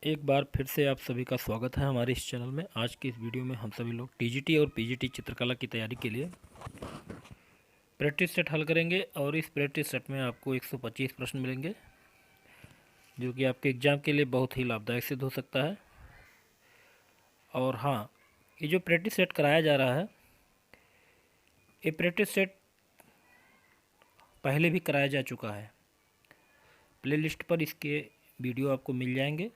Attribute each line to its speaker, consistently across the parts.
Speaker 1: एक बार फिर से आप सभी का स्वागत है हमारे इस चैनल में। आज की इस वीडियो में हम सभी लोग टीजीटी और पीजीटी चित्रकला की तैयारी के लिए प्रैक्टिस सेट हल करेंगे और इस प्रैक्टिस सेट में आपको 125 प्रश्न मिलेंगे, जो कि आपके एग्ज़ाम के लिए बहुत ही लाभदायक सिद्ध हो सकता है। और हाँ, ये जो प्रैक्टिस सेट कराया जा रहा है, ये प्रैक्टिस सेट पहले भी कराया जा चुका है। प्लेलिस्ट पर इसके वीडियो आपको मिल जाएंगे।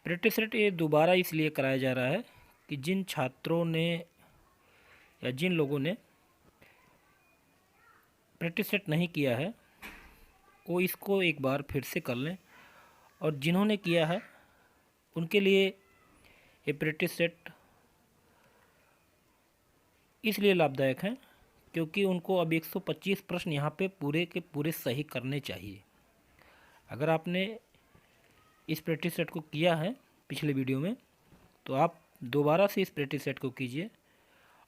Speaker 1: प्रैक्टिस सेट ये दोबारा इसलिए कराया जा रहा है कि जिन छात्रों ने या जिन लोगों ने प्रैक्टिस सेट नहीं किया है वो इसको एक बार फिर से कर लें, और जिन्होंने किया है उनके लिए ये प्रैक्टिस सेट इसलिए लाभदायक है क्योंकि उनको अब 125 प्रश्न यहाँ पे पूरे के पूरे सही करने चाहिए। अगर आपने इस प्रैक्टिस सेट को किया है पिछले वीडियो में, तो आप दोबारा से इस प्रैक्टिस सेट को कीजिए,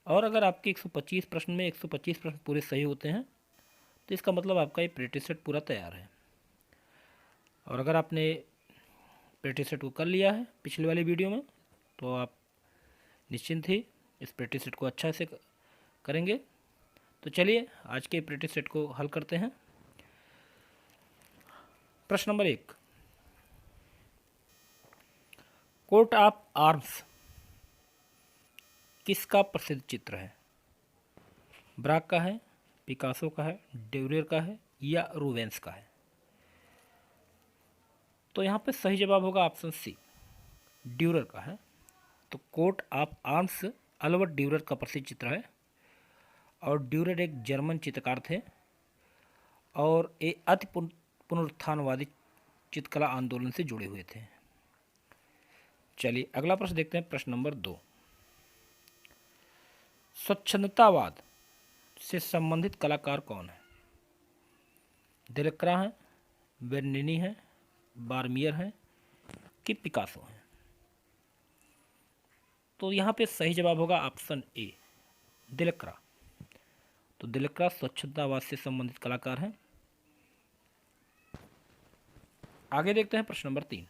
Speaker 1: और अगर आपके 125 प्रश्न में 125 प्रश्न पूरे सही होते हैं तो इसका मतलब आपका ये प्रैक्टिस सेट पूरा तैयार है। और अगर आपने प्रैक्टिस सेट को कर लिया है पिछले वाले वीडियो में, तो आप निश्चिंत ही इस प्रैक्टिस सेट को अच्छा से करेंगे। तो चलिए आज के प्रैक्टिस सेट को हल करते हैं। प्रश्न नंबर 1, कोट ऑफ आर्म्स किसका प्रसिद्ध चित्र है? ब्राक का है, पिकासो का है, ड्यूरेर का है या रूबेंस का है? तो यहाँ पे सही जवाब होगा ऑप्शन सी, ड्यूरेर का है। तो कोट ऑफ आर्म्स अल्बर्ट ड्यूरेर का प्रसिद्ध चित्र है, और ड्यूरेर एक जर्मन चित्रकार थे और ये अति पुनरुत्थानवादी चित्रकला आंदोलन से जुड़े हुए थे। चलिए अगला प्रश्न देखते हैं। प्रश्न नंबर 2, स्वच्छंदतावाद से संबंधित कलाकार कौन है? दिलक्रा है, बेर्निनी है, बार्मियर है कि पिकासो है? तो यहाँ पे सही जवाब होगा ऑप्शन ए, दिलक्रा। तो दिलक्रा स्वच्छंदतावाद से संबंधित कलाकार हैं। आगे देखते हैं प्रश्न नंबर 3,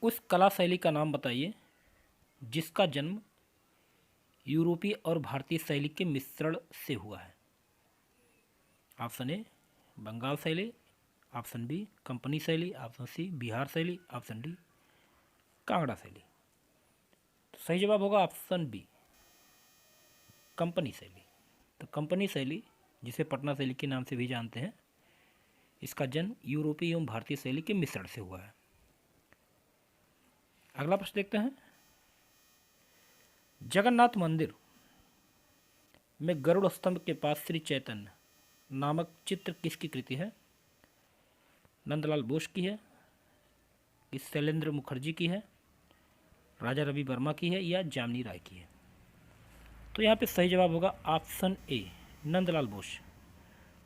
Speaker 1: उस कला शैली का नाम बताइए जिसका जन्म यूरोपीय और भारतीय शैली के मिश्रण से हुआ है। ऑप्शन ए बंगाल शैली, ऑप्शन बी कंपनी शैली, ऑप्शन सी बिहार शैली, ऑप्शन डी कांगड़ा शैली। तो सही जवाब होगा ऑप्शन बी, कंपनी शैली। तो कंपनी शैली, जिसे पटना शैली के नाम से भी जानते हैं, इसका जन्म यूरोपीय एवं भारतीय शैली के मिश्रण से हुआ है। अगला प्रश्न देखते हैं। जगन्नाथ मंदिर में गरुड़ स्तंभ के पास श्री चैतन्य नामक चित्र किसकी कृति है? नंदलाल बोस की है, कि शैलेंद्र मुखर्जी की है, राजा रवि वर्मा की है या जामनी राय की है? तो यहाँ पे सही जवाब होगा ऑप्शन ए, नंदलाल बोस।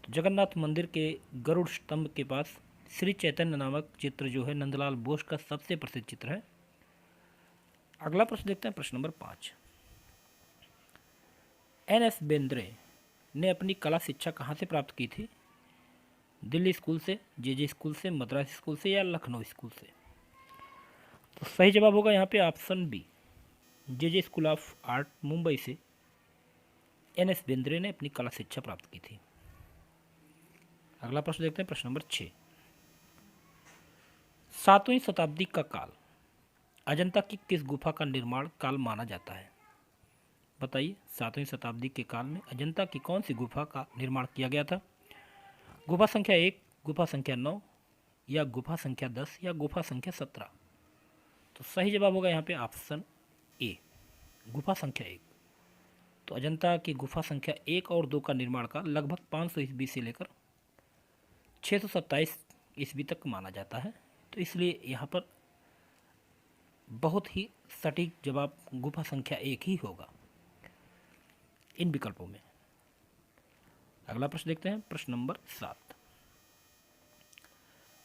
Speaker 1: तो जगन्नाथ मंदिर के गरुड़ स्तंभ के पास श्री चैतन्य नामक चित्र जो है नंदलाल बोस का सबसे प्रसिद्ध चित्र है। अगला प्रश्न देखते हैं। प्रश्न नंबर 5, एन.एस. बेंद्रे ने अपनी कला शिक्षा कहाँ से प्राप्त की थी? दिल्ली स्कूल से, जे स्कूल से, मद्रास स्कूल से या लखनऊ स्कूल से? तो सही जवाब होगा यहाँ पे option B, J school of art Mumbai से एन.एस. बेंद्रे ने अपनी कला शिक्षा प्राप्त की थी। अगला प्रश्न देखते हैं। प्रश्न नंबर 6, 7वीं शताब्दी का काल अजंता की किस गुफा का निर्माण काल माना जाता है? बताइए, 7वीं शताब्दी के काल में अजंता की कौन सी गुफा का निर्माण किया गया था? गुफा संख्या 1, गुफा संख्या 9 या गुफा संख्या 10 या गुफा संख्या 17? तो सही जवाब होगा यहाँ पे ऑप्शन ए, गुफा संख्या 1। तो अजंता की गुफा संख्या 1 और 2 का निर्माण का लगभग 500 ईस्वी से लेकर 627 ईस्वी तक माना जाता है। तो इसलिए यहाँ पर बहुत ही सटीक जवाब गुफा संख्या 1 ही होगा इन विकल्पों में। अगला प्रश्न देखते हैं। प्रश्न नंबर 7,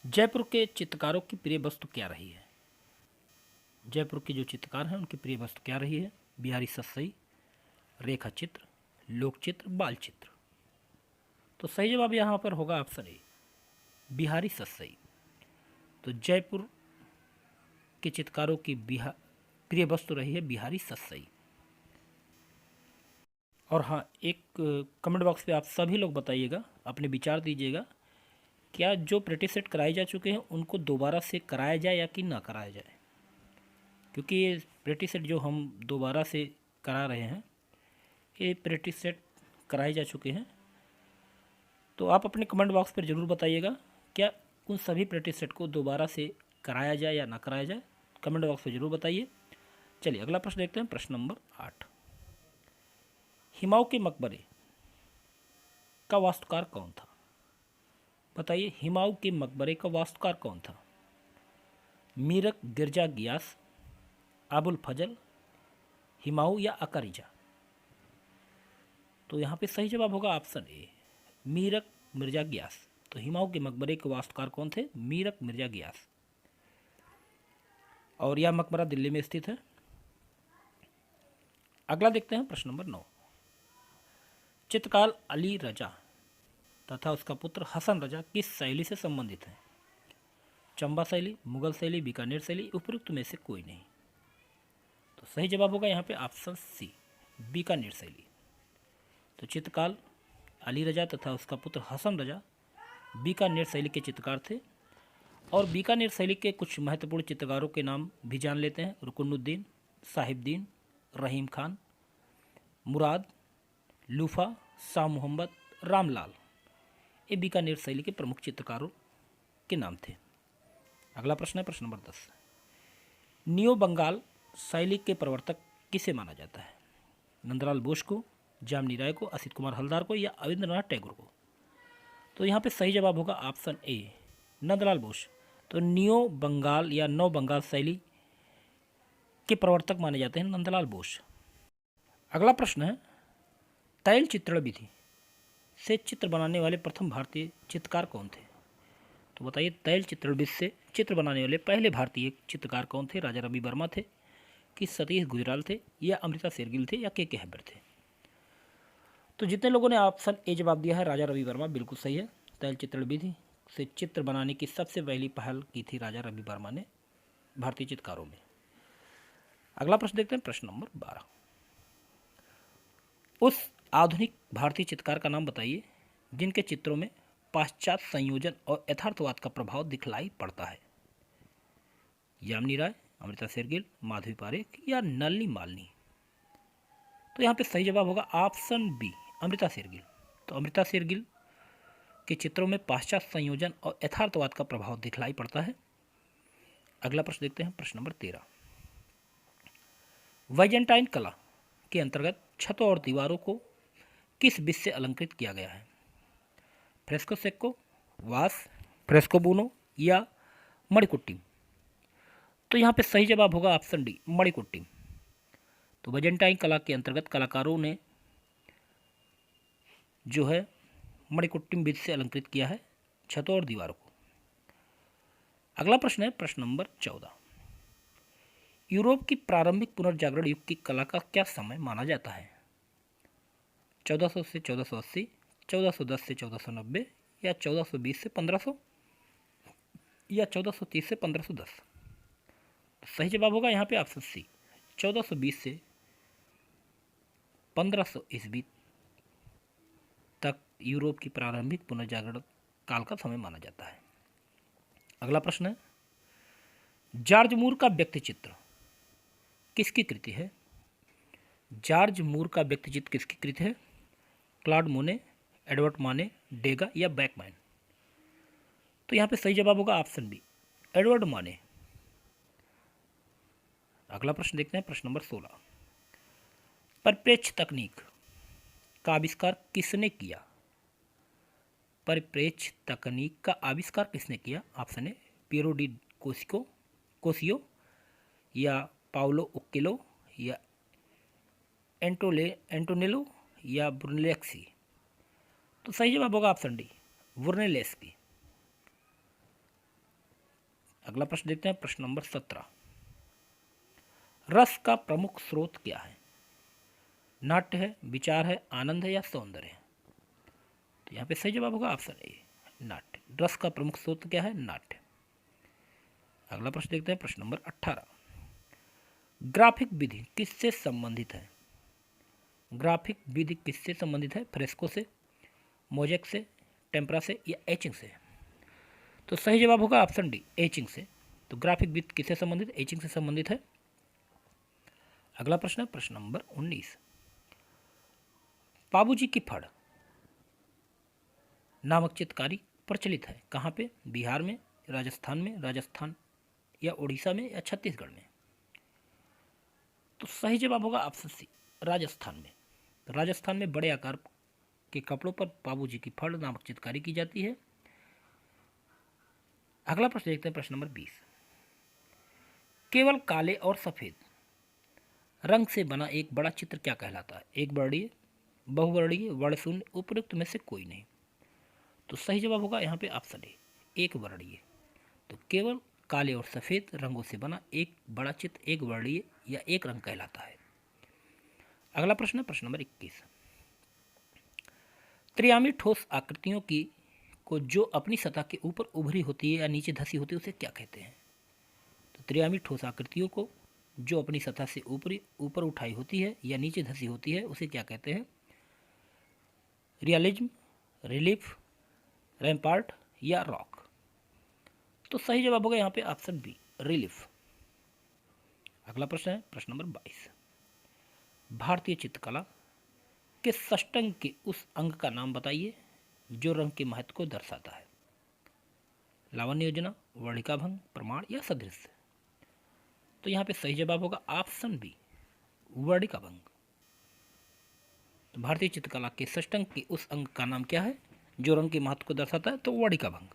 Speaker 1: जयपुर के चित्रकारों की प्रिय वस्तु क्या रही है? जयपुर के जो चित्रकार हैं उनकी प्रिय वस्तु क्या रही है? बिहारी सतसई, रेखा चित्र, लोक चित्र, बाल चित्र? तो सही जवाब यहाँ पर होगा ऑप्शन ए, बिहारी सतसई। तो जयपुर के चित्रकारों की प्रिय वस्तु रही है बिहारी सतसई। और हाँ, एक कमेंट बॉक्स पे आप सभी लोग बताइएगा, अपने विचार दीजिएगा, क्या जो प्रैक्टिस सेट कराए जा चुके हैं उनको दोबारा से कराया जाए या कि ना कराया जाए, क्योंकि ये प्रैक्टिस सेट जो हम दोबारा से करा रहे हैं ये प्रैक्टिस सेट कराए जा चुके हैं। तो आप अपने कमेंट बॉक्स पर ज़रूर बताइएगा क्या उन सभी प्रैक्टिस सेट को दोबारा से कराया जाए या ना कराया जाए, कमेंट बॉक्स में ज़रूर बताइए। चलिए अगला प्रश्न देखते हैं, प्रश्न नंबर 8। हुमायूं के मकबरे का वास्तुकार कौन था? बताइए, हुमायूं के मकबरे का वास्तुकार कौन था? मीरक गिरजा गियास, अबुल फजल, हुमायूं या अकारिजा? तो यहाँ पे सही जवाब होगा ऑप्शन ए, मीरक मिर्जा गियास। तो हुमायूं के मकबरे के वास्तुकार कौन थे? मीरक मिर्जा गियास। और यह मकबरा दिल्ली में स्थित है। अगला देखते हैं, प्रश्न नंबर 9। चित्रकार अली रजा तथा उसका पुत्र हसन रजा किस शैली से संबंधित है? चंबा शैली, मुगल शैली, बीकानेर शैली, उपयुक्त में से कोई नहीं। तो सही जवाब होगा यहाँ पे ऑप्शन सी, बीकानेर शैली। तो चित्रकार अली रजा तथा उसका पुत्र हसन रजा बीकानेर शैली के चित्रकार थे। और बीकानेर शैली के कुछ महत्वपूर्ण चित्रकारों के नाम भी जान लेते हैं। रुकनुद्दीन, साहिबदीन, रहीम खान, मुराद, लूफा, शाह मोहम्मद, रामलाल, ये बीकानेर शैली के प्रमुख चित्रकारों के नाम थे। अगला प्रश्न है प्रश्न नंबर 10। नियो बंगाल शैली के प्रवर्तक किसे माना जाता है? नंदलाल बोस को, जामिनी राय को, असित कुमार हलदार को या रविंद्रनाथ टैगोर को? तो यहाँ पे सही जवाब होगा ऑप्शन ए, नंदलाल बोस। तो नियो बंगाल या नव बंगाल शैली के प्रवर्तक माने जाते हैं नंदलाल बोस। अगला प्रश्न है, तैल चित्रण विधि से चित्र बनाने वाले प्रथम भारतीय चित्रकार कौन थे? तो बताइए, तैल चित्रण विधि से चित्र बनाने वाले पहले भारतीय चित्रकार कौन थे? राजा रवि वर्मा थे कि सतीश गुजराल थे या अमृता शेरगिल थे या के हैबर थे? तो जितने लोगों ने ऑप्शन ए जवाब दिया है राजा रवि वर्मा, बिल्कुल सही है। तैल चित्रण विधि से चित्र बनाने की सबसे पहली पहल की थी राजा रवि वर्मा ने भारतीय चित्रकारों में। अगला प्रश्न देखते हैं, प्रश्न नंबर 12। उस आधुनिक भारतीय चित्रकार का नाम बताइए जिनके चित्रों में पाश्चात्य संयोजन और यथार्थवाद का प्रभाव दिखलाई पड़ता है। जामिनी राय, अमृता शेरगिल, माधवी पारेख या नलिनी मालनी? तो यहाँ पे सही जवाब होगा ऑप्शन बी, अमृता शेरगिल। तो अमृता शेरगिल के चित्रों में पाश्चात्य संयोजन और यथार्थवाद का प्रभाव दिखलाई पड़ता है। अगला प्रश्न देखते हैं, प्रश्न नंबर 13। वाइजेंटाइन कला के अंतर्गत छतों और दीवारों को किस बीज से अलंकृत किया गया है? फ्रेस्को सेक्को, वास, फ्रेस्को बुनो या मणिकुट्टिम? तो यहाँ पे सही जवाब होगा ऑप्शन डी, मणिकुट्टिम। तो वाइजेंटाइन कला के अंतर्गत कलाकारों ने जो है मणिकुट्टिम बीज से अलंकृत किया है छतों और दीवारों को। अगला प्रश्न है प्रश्न नंबर 14। यूरोप की प्रारंभिक पुनर्जागरण युग की कला का क्या समय माना जाता है? 1400 से 1480, 1410 से 1490 या 1420 से 1500 या 1430 से 1510? सही जवाब होगा यहाँ पे ऑप्शन सी, 1420 से 1500 ईस्वी तक यूरोप की प्रारंभिक पुनर्जागरण काल का समय माना जाता है। अगला प्रश्न है, जॉर्ज मूर का व्यक्ति चित्र किसकी कृति है? जॉर्ज मूर का व्यक्ति चित्र किसकी कृति है? क्लॉड मोने, एडवर्ड माने, डेगा या बैकमैन? तो यहाँ पे सही जवाब होगा ऑप्शन बी, एडवर्ड माने। अगला प्रश्न देखते हैं, प्रश्न नंबर 16। परिप्रेक्ष्य तकनीक का आविष्कार किसने किया? परिप्रेक्ष्य तकनीक का आविष्कार किसने किया? ऑप्शन ए, पियरो डी कोसियो या पाउलो उक्केलो या एंटोनेलो या ब्रुनेलेस्की? तो सही जवाब होगा ऑप्शन डी, ब्रुनेलेस्की। अगला प्रश्न देखते हैं, प्रश्न नंबर 17। रस का प्रमुख स्रोत क्या है? नाट्य है, विचार है, आनंद है या सौंदर्य है? तो यहाँ पे सही जवाब होगा ऑप्शन ए, नाट्य। रस का प्रमुख स्रोत क्या है? नाट्य। अगला प्रश्न देखते हैं, प्रश्न नंबर 18। ग्राफिक विधि किससे संबंधित है? ग्राफिक विधि किससे संबंधित है? फ्रेस्को से, मोजेक से, टेम्परा से या एचिंग से? तो सही जवाब होगा ऑप्शन डी, एचिंग से। तो ग्राफिक विधि किससे संबंधित? एचिंग से संबंधित है। अगला प्रश्न है प्रश्न नंबर 19। बाबूजी की फड़ नामक चित्रकारी प्रचलित है कहाँ पे? बिहार में, राजस्थान या उड़ीसा में या छत्तीसगढ़ में? तो सही जवाब होगा ऑप्शन सी, राजस्थान में। राजस्थान में बड़े आकार के कपड़ों पर बाबूजी की फड़ नामक चित्रकारी की जाती है। अगला प्रश्न देखते हैं, प्रश्न नंबर 20। केवल काले और सफेद रंग से बना एक बड़ा चित्र क्या कहलाता है? एक वर्णीय, बहुवर्णीय, वर्णशून्य, उपयुक्त में से कोई नहीं? तो सही जवाब होगा यहाँ पे ऑप्शन ए, एक वर्णीय। तो केवल काले और सफेद रंगों से बना एक बड़ा चित्र एक वर्णीय या एक रंग कहलाता है। अगला प्रश्न है प्रश्न नंबर 21। त्रियामी ठोस आकृतियों की को जो अपनी सतह के ऊपर उभरी होती है या नीचे धसी होती है उसे क्या कहते हैं? तो त्रियामी ठोस आकृतियों को जो अपनी सतह से ऊपर उठाई होती है या नीचे धसी होती है उसे क्या कहते हैं? रियलिज्म, रिलीफ, रैम्पार्ट या रॉक? तो सही जवाब होगा यहाँ पे ऑप्शन बी, रिलीफ। अगला प्रश्न है प्रश्न नंबर 22। भारतीय चित्रकला के षष्टंग के उस अंग का नाम बताइए जो रंग के महत्व को दर्शाता है। लावण्य योजना, वर्णिका भंग, प्रमाण या सदृश? तो यहाँ पे सही जवाब होगा ऑप्शन बी, वर्णिका भंग। तो भारतीय चित्रकला के षष्टंग के उस अंग का नाम क्या है जो रंग के महत्व को दर्शाता है? तो वर्णिका भंग।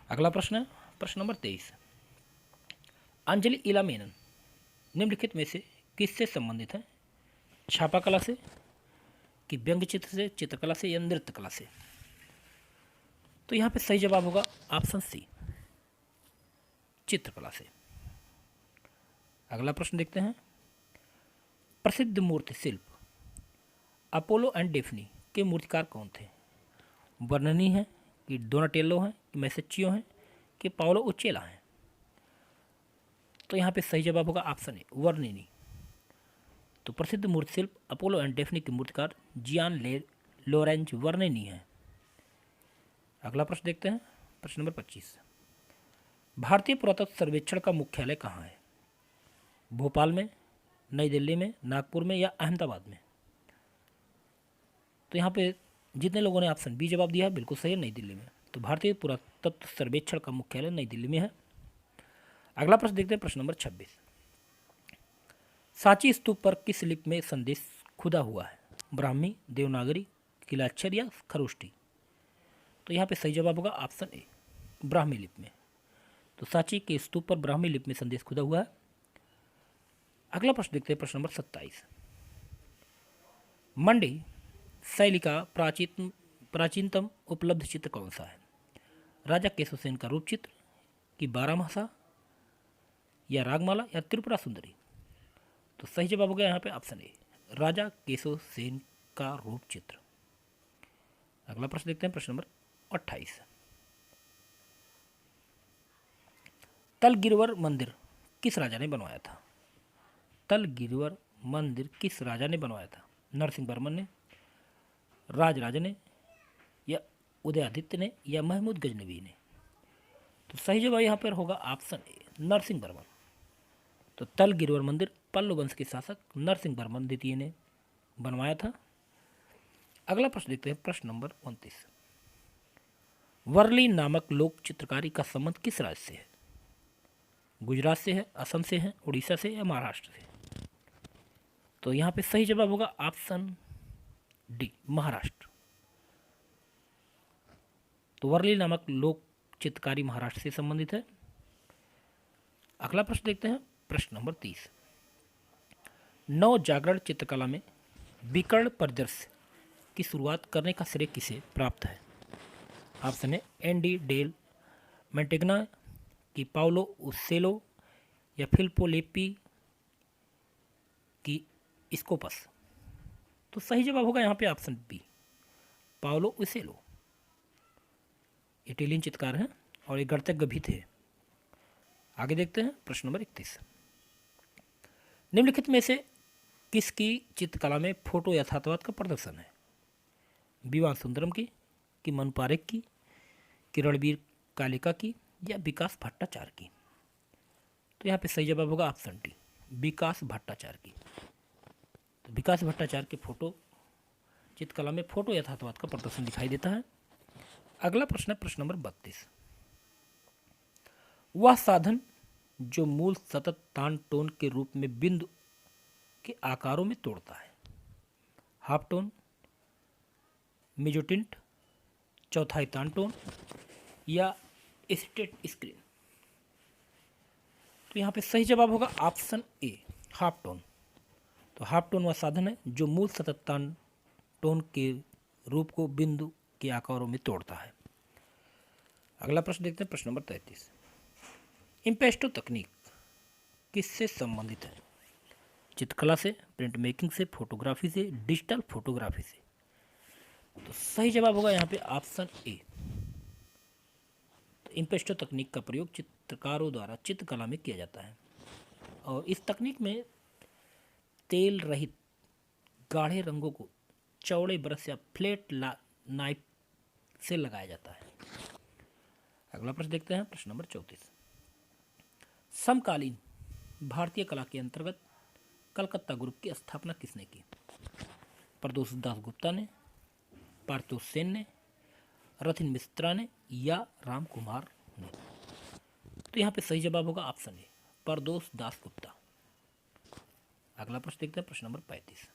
Speaker 1: अगला प्रश्न है प्रश्न नंबर 23। अंजलि इला मेनन निम्नलिखित में से किससे संबंधित है? छापा कला से, कि व्यंग्य चित्र से, चित्रकला से या नृत्य कला से? तो यहाँ पे सही जवाब होगा ऑप्शन सी, चित्रकला से। अगला प्रश्न देखते हैं, प्रसिद्ध मूर्ति शिल्प अपोलो एंड डेफनी के मूर्तिकार कौन थे? बर्ननी है, कि डोनाटेलो हैं, कि मैसेच्चियो हैं, कि पाओलो उचेला हैं? तो यहाँ पे सही जवाब होगा ऑप्शन ए, वर्निनी। तो प्रसिद्ध मूर्ति शिल्प अपोलो एंड डेफनी के मूर्तिकार जियान लोरेंज वर्निनी हैं। अगला प्रश्न देखते हैं प्रश्न नंबर 25। भारतीय पुरातत्व सर्वेक्षण का मुख्यालय कहाँ है? भोपाल में, नई दिल्ली में, नागपुर में या अहमदाबाद में? तो यहाँ पे जितने लोगों ने ऑप्शन बी जवाब दिया है बिल्कुल सही है, नई दिल्ली में। तो भारतीय पुरातत्व सर्वेक्षण का मुख्यालय नई दिल्ली में है। अगला प्रश्न देखते हैं प्रश्न नंबर 26। सांची स्तूप पर किस लिपि में संदेश खुदा हुआ है? ब्राह्मी, देवनागरी, किलाक्षर या खरोष्टी? तो यहाँ पे सही जवाब होगा ऑप्शन ए, ब्राह्मी लिपि में। तो सांची के स्तूप पर ब्राह्मी लिपि में संदेश खुदा हुआ है। अगला प्रश्न देखते हैं प्रश्न नंबर 27। मंडी शैली का प्राचीनतम उपलब्ध चित्र कौन सा है? राजा केशव सेन का रूप चित्र, कि बारहमासा या रागमाला या त्रिपुरा सुंदरी? तो सही जवाब हो गया यहाँ पे ऑप्शन ए, राजा केशव सेन का रूप चित्र। अगला प्रश्न देखते हैं प्रश्न नंबर 28। तलगिरवर मंदिर किस राजा ने बनवाया था? तलगिरवर मंदिर किस राजा ने बनवाया था? नरसिंह वर्मन ने, राजराजा ने या उदयादित्य ने या महमूद गजनवी ने? तो सही जवाब यहाँ पर होगा ऑप्शन ए, नरसिंह वर्मन। तो तलगिरवर मंदिर पल्लव वंश के शासक नरसिंह वर्मन द्वितीय ने बनवाया था। अगला प्रश्न देखते हैं प्रश्न नंबर 29। वर्ली नामक लोक चित्रकारी का संबंध किस राज्य से है? गुजरात से है, असम से है, उड़ीसा से या महाराष्ट्र से? तो यहाँ पे सही जवाब होगा ऑप्शन डी, महाराष्ट्र। तो वर्ली नामक लोक चित्रकारी महाराष्ट्र से संबंधित है। अगला प्रश्न देखते हैं प्रश्न नंबर 30। नव जागरण चित्रकला में विकर्ण परिदृश्य की शुरुआत करने का श्रेय किसे प्राप्त है? ऑप्शन है एन.डी. डेल मेंटेग्ना, की पाउलो उसेलो या फिलिप्पो लेप्पी, की स्कोपस? तो सही जवाब होगा यहाँ पे ऑप्शन बी, पाउलो उसेलो। इटालियन चित्रकार हैं और एक गणितज्ञ भी थे। आगे देखते हैं प्रश्न नंबर 31। निम्नलिखित में से किसकी चित्रकला में फोटो यथार्थवाद का प्रदर्शन है? विवान सुंदरम की, कि मनु पारेख की, कि रणबीर कालिका की, या विकास भट्टाचार्य की? तो यहाँ पे सही जवाब होगा ऑप्शन डी, विकास भट्टाचार्य की। तो विकास भट्टाचार्य के फोटो चित्रकला में फोटो यथार्थवाद का प्रदर्शन दिखाई देता है। अगला प्रश्न है प्रश्न नंबर 32। वह साधन जो मूल सतत तान टोन के रूप में बिंदु के आकारों में तोड़ता है? हाफ टोन, मेजोटिंट, चौथाई तान टोन, या स्टेट स्क्रीन? तो यहाँ पे सही जवाब होगा ऑप्शन ए, हाफ टोन। तो हाफ टोन वह साधन है जो मूल सतत तान टोन के रूप को बिंदु के आकारों में तोड़ता है। अगला प्रश्न देखते हैं प्रश्न नंबर 33। इम्पेस्टो तकनीक किससे संबंधित है? चित्रकला से, प्रिंट मेकिंग से, फोटोग्राफी से, डिजिटल फोटोग्राफी से? तो सही जवाब होगा यहाँ पे ऑप्शन ए। तो इम्पेस्टो तकनीक का प्रयोग चित्रकारों द्वारा चित्रकला में किया जाता है और इस तकनीक में तेल रहित गाढ़े रंगों को चौड़े ब्रश या फ्लैट नाइफ से लगाया जाता है। अगला प्रश्न देखते हैं प्रश्न नंबर 34। समकालीन भारतीय कला के अंतर्गत कलकत्ता ग्रुप की स्थापना किसने की? प्रदोष दास गुप्ता ने, पार्थो सेन ने, रथिन मिश्रा ने, या राम कुमार ने? तो यहाँ पे सही जवाब होगा ऑप्शन ए, प्रदोष दास गुप्ता। अगला प्रश्न देखते हैं प्रश्न नंबर 35।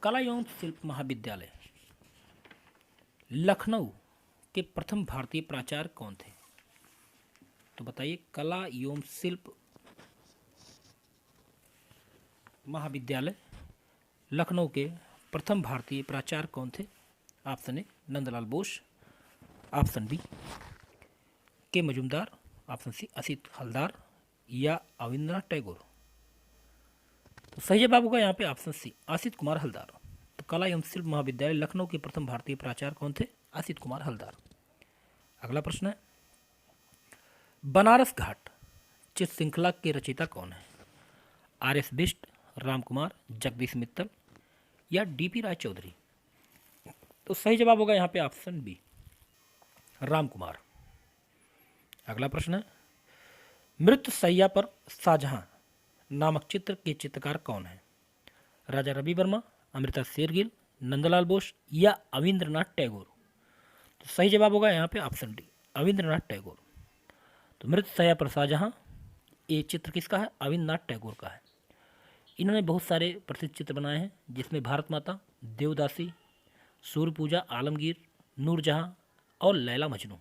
Speaker 1: कला एवं शिल्प महाविद्यालय लखनऊ के प्रथम भारतीय प्राचार्य कौन थे? तो बताइए, कला एवं शिल्प महाविद्यालय लखनऊ के प्रथम भारतीय प्राचार्य कौन थे? Option A Nandalal Bose, option B K Majumdar, option C Asit Haldar, या अविंद्रनाथ टैगोर? तो सही जवाब होगा यहाँ पे ऑप्शन सी, असित कुमार हलदार। तो कला एवं शिल्प महाविद्यालय लखनऊ के प्रथम भारतीय प्राचार्य कौन थे? असित कुमार हलदार। अगला प्रश्न है, बनारस घाट चित्र श्रृंखला के रचयिता कौन है? आर.एस. बिष्ट, राम कुमार, जगदीश मित्तल, या डी.पी. राय चौधरी? तो सही जवाब होगा यहाँ पे ऑप्शन बी, राम कुमार। अगला प्रश्न है, मृत्यु शैया पर शाहजहां नामक चित्र के चित्रकार कौन है? राजा रवि वर्मा, अमृता शेरगिल, नंदलाल बोस, या अविंद्रनाथ टैगोर? तो सही जवाब होगा यहाँ पे ऑप्शन डी, अविंद्रनाथ टैगोर। तो मृत्यु शैया पर शाहजहां ये चित्र किसका है? अविंद्रनाथ टैगोर का है। इन्होंने बहुत सारे प्रसिद्ध चित्र बनाए हैं जिसमें भारत माता, देवदासी, सूर्य पूजा, आलमगीर, नूरजहां और लैला मजनू।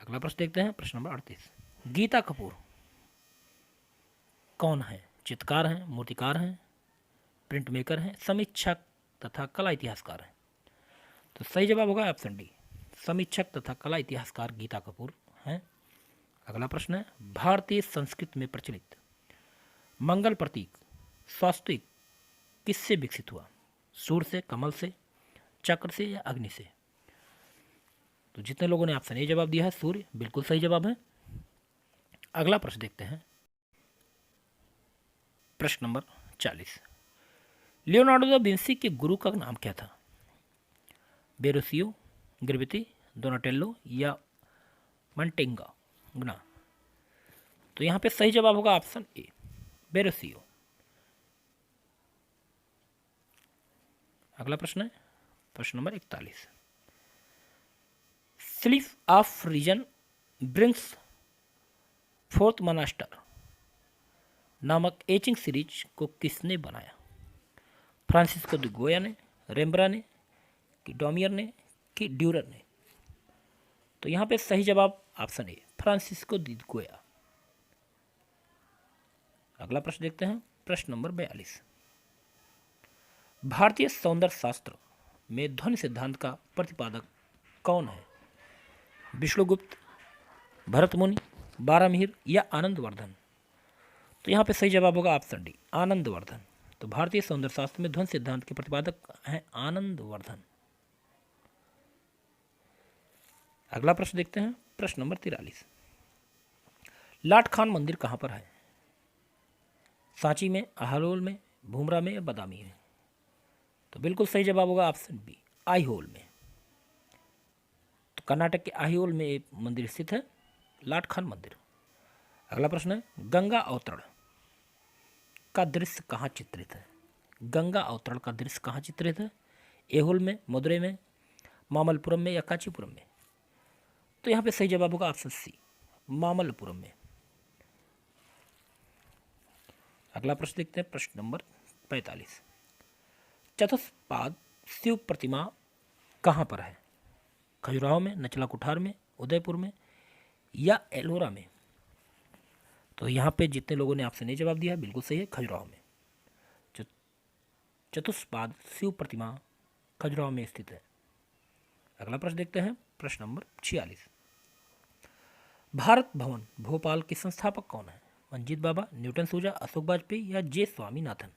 Speaker 1: अगला प्रश्न देखते हैं प्रश्न नंबर 38। गीता कपूर कौन है? चित्रकार हैं, मूर्तिकार हैं, प्रिंट मेकर हैं, समीक्षक तथा कला इतिहासकार हैं? तो सही जवाब होगा ऑप्शन डी, समीक्षक तथा कला इतिहासकार गीता कपूर हैं। अगला प्रश्न है, भारतीय संस्कृति में प्रचलित मंगल प्रतीक स्वास्तिक किससे विकसित हुआ? सूर्य से, कमल से, चक्र से, या अग्नि से? तो जितने लोगों ने ऑप्शन ए जवाब दिया है सूर्य, बिल्कुल सही जवाब है। अगला प्रश्न देखते हैं प्रश्न नंबर 40। लियोनार्डो दा विंसी के गुरु का नाम क्या था? बेरोसियो, ग्रेविटी, डोनाटेल्लो, या मंटेंगा? तो यहाँ पे सही जवाब होगा ऑप्शन ए, बेरोसियो। अगला प्रश्न है प्रश्न number 41। Sleep of reason brings forth monster नामक एचिंग सीरीज को किसने बनाया? फ्रांसिस्को दी गोया ने, रेम्ब्रा ने, कि डॉमियर ने, कि ड्यूरर ने? तो यहाँ पे सही जवाब ऑप्शन ए, फ्रांसिस्को दी गोया। अगला प्रश्न देखते हैं प्रश्न नंबर 42। भारतीय सौंदर्य शास्त्र में ध्वनि सिद्धांत का प्रतिपादक कौन है? विष्णुगुप्त, भरतमुनि, बारामिहिर, या आनंदवर्धन? तो यहाँ पे सही जवाब होगा ऑप्शन डी, आनंदवर्धन। तो भारतीय सौंदर्य शास्त्र में ध्वनि सिद्धांत के प्रतिपादक हैं आनंदवर्धन। अगला प्रश्न देखते हैं प्रश्न नंबर 43। लाट खान मंदिर कहाँ पर है? सांची में, आहोल में, भूमरा में या बादामी में? तो बिल्कुल सही जवाब होगा ऑप्शन बी, आईहोल में। तो कर्नाटक के आईहोल में एक मंदिर स्थित है, लाट खान मंदिर। अगला प्रश्न है, गंगा अवतरण का दृश्य कहाँ चित्रित है? गंगा अवतरण का दृश्य कहाँ चित्रित है? ऐहोल में, मदुरै में, मामल्लपुरम में या कांचीपुरम में? तो यहाँ पे सही जवाब होगा ऑप्शन सी, मामल्लपुरम में। अगला प्रश्न देखते हैं, प्रश्न नंबर 45। चतुष्पाद शिव प्रतिमा कहाँ पर है? खजुराहो में, नचला कुठार में, उदयपुर में या एलोरा में? तो यहाँ पे जितने लोगों ने आपसे नहीं जवाब दिया बिल्कुल सही है, खजुराहो में। चतुष्पाद शिव प्रतिमा खजुराहो में स्थित है। अगला प्रश्न देखते हैं, प्रश्न नंबर 46। भारत भवन भोपाल के संस्थापक कौन है? मंजीत बाबा, न्यूटन सूजा, अशोक वाजपेयी या जे स्वामीनाथन?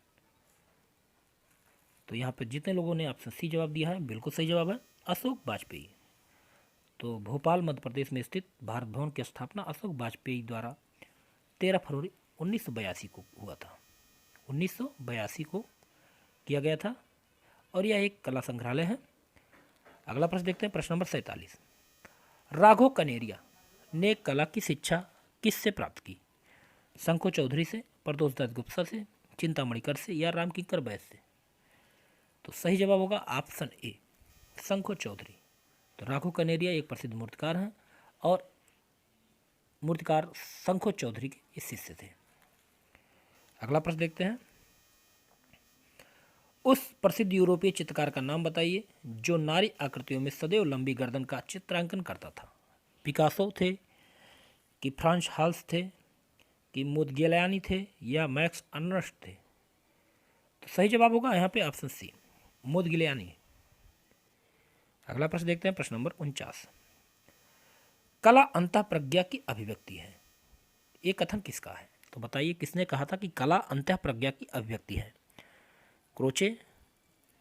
Speaker 1: तो यहाँ पर जितने लोगों ने ऑप्शन सी जवाब दिया है बिल्कुल सही जवाब है, अशोक वाजपेयी। तो भोपाल मध्य प्रदेश में स्थित भारत भवन की स्थापना अशोक वाजपेयी द्वारा 13 फरवरी 1982 को हुआ था। 1982 को किया गया था और यह एक कला संग्रहालय है। अगला प्रश्न देखते हैं, प्रश्न नंबर 47। राघव कनेरिया ने कला की शिक्षा किससे प्राप्त की? शंखो चौधरी से, प्रदोष दत्त गुप्ता से, चिंतामणिकर से या रामकिंकर बैस से? तो सही जवाब होगा ऑप्शन ए, शंखो चौधरी। तो राघव कनेरिया एक प्रसिद्ध मूर्तिकार हैं और मूर्तिकार शंखो चौधरी के शिष्य थे। अगला प्रश्न देखते हैं, उस प्रसिद्ध यूरोपीय चित्रकार का नाम बताइए जो नारी आकृतियों में सदैव लंबी गर्दन का चित्रांकन करता था। पिकासो थे कि फ्रांस हाल्स थे कि मोदगिलियानी थे या मैक्स अर्नस्ट थे? तो सही जवाब होगा यहाँ पे ऑप्शन सी, मोदगिलियानी। अगला प्रश्न देखते हैं, प्रश्न नंबर 49। कला अंतःप्रज्ञा की अभिव्यक्ति है, ये कथन किसका है? तो बताइए किसने कहा था कि कला अंतःप्रज्ञा की अभिव्यक्ति है? क्रोचे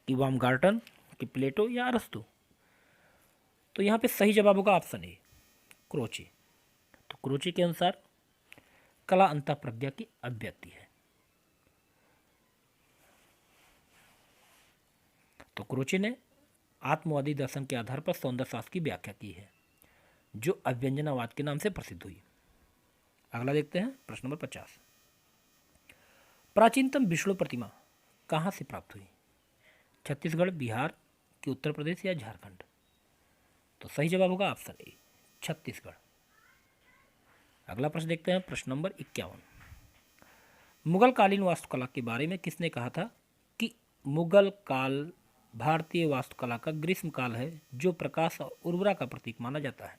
Speaker 1: कि बामगार्टन कि प्लेटो या अरस्तु? तो यहाँ पे सही जवाब होगा ऑप्शन ए, क्रोचे। तो क्रोचे के अनुसार कला अंतःप्रज्ञा की अभिव्यक्ति है। तो क्रोचे ने आत्मवादी दर्शन के आधार पर सौंदर्य शास्त्र की व्याख्या की है जो अभ्यंजनावाद के नाम से प्रसिद्ध हुई। अगला देखते हैं, प्रश्न नंबर 50। प्राचीनतम विष्णु प्रतिमा कहाँ से प्राप्त हुई? छत्तीसगढ़, बिहार कि उत्तर प्रदेश या झारखंड? तो सही जवाब होगा ऑप्शन ए, छत्तीसगढ़। अगला प्रश्न देखते हैं, प्रश्न नंबर 51। मुगल कालीन वास्तुकला के बारे में किसने कहा था कि मुगल काल भारतीय वास्तुकला का ग्रीष्म काल है जो प्रकाश और उर्वरा का प्रतीक माना जाता है?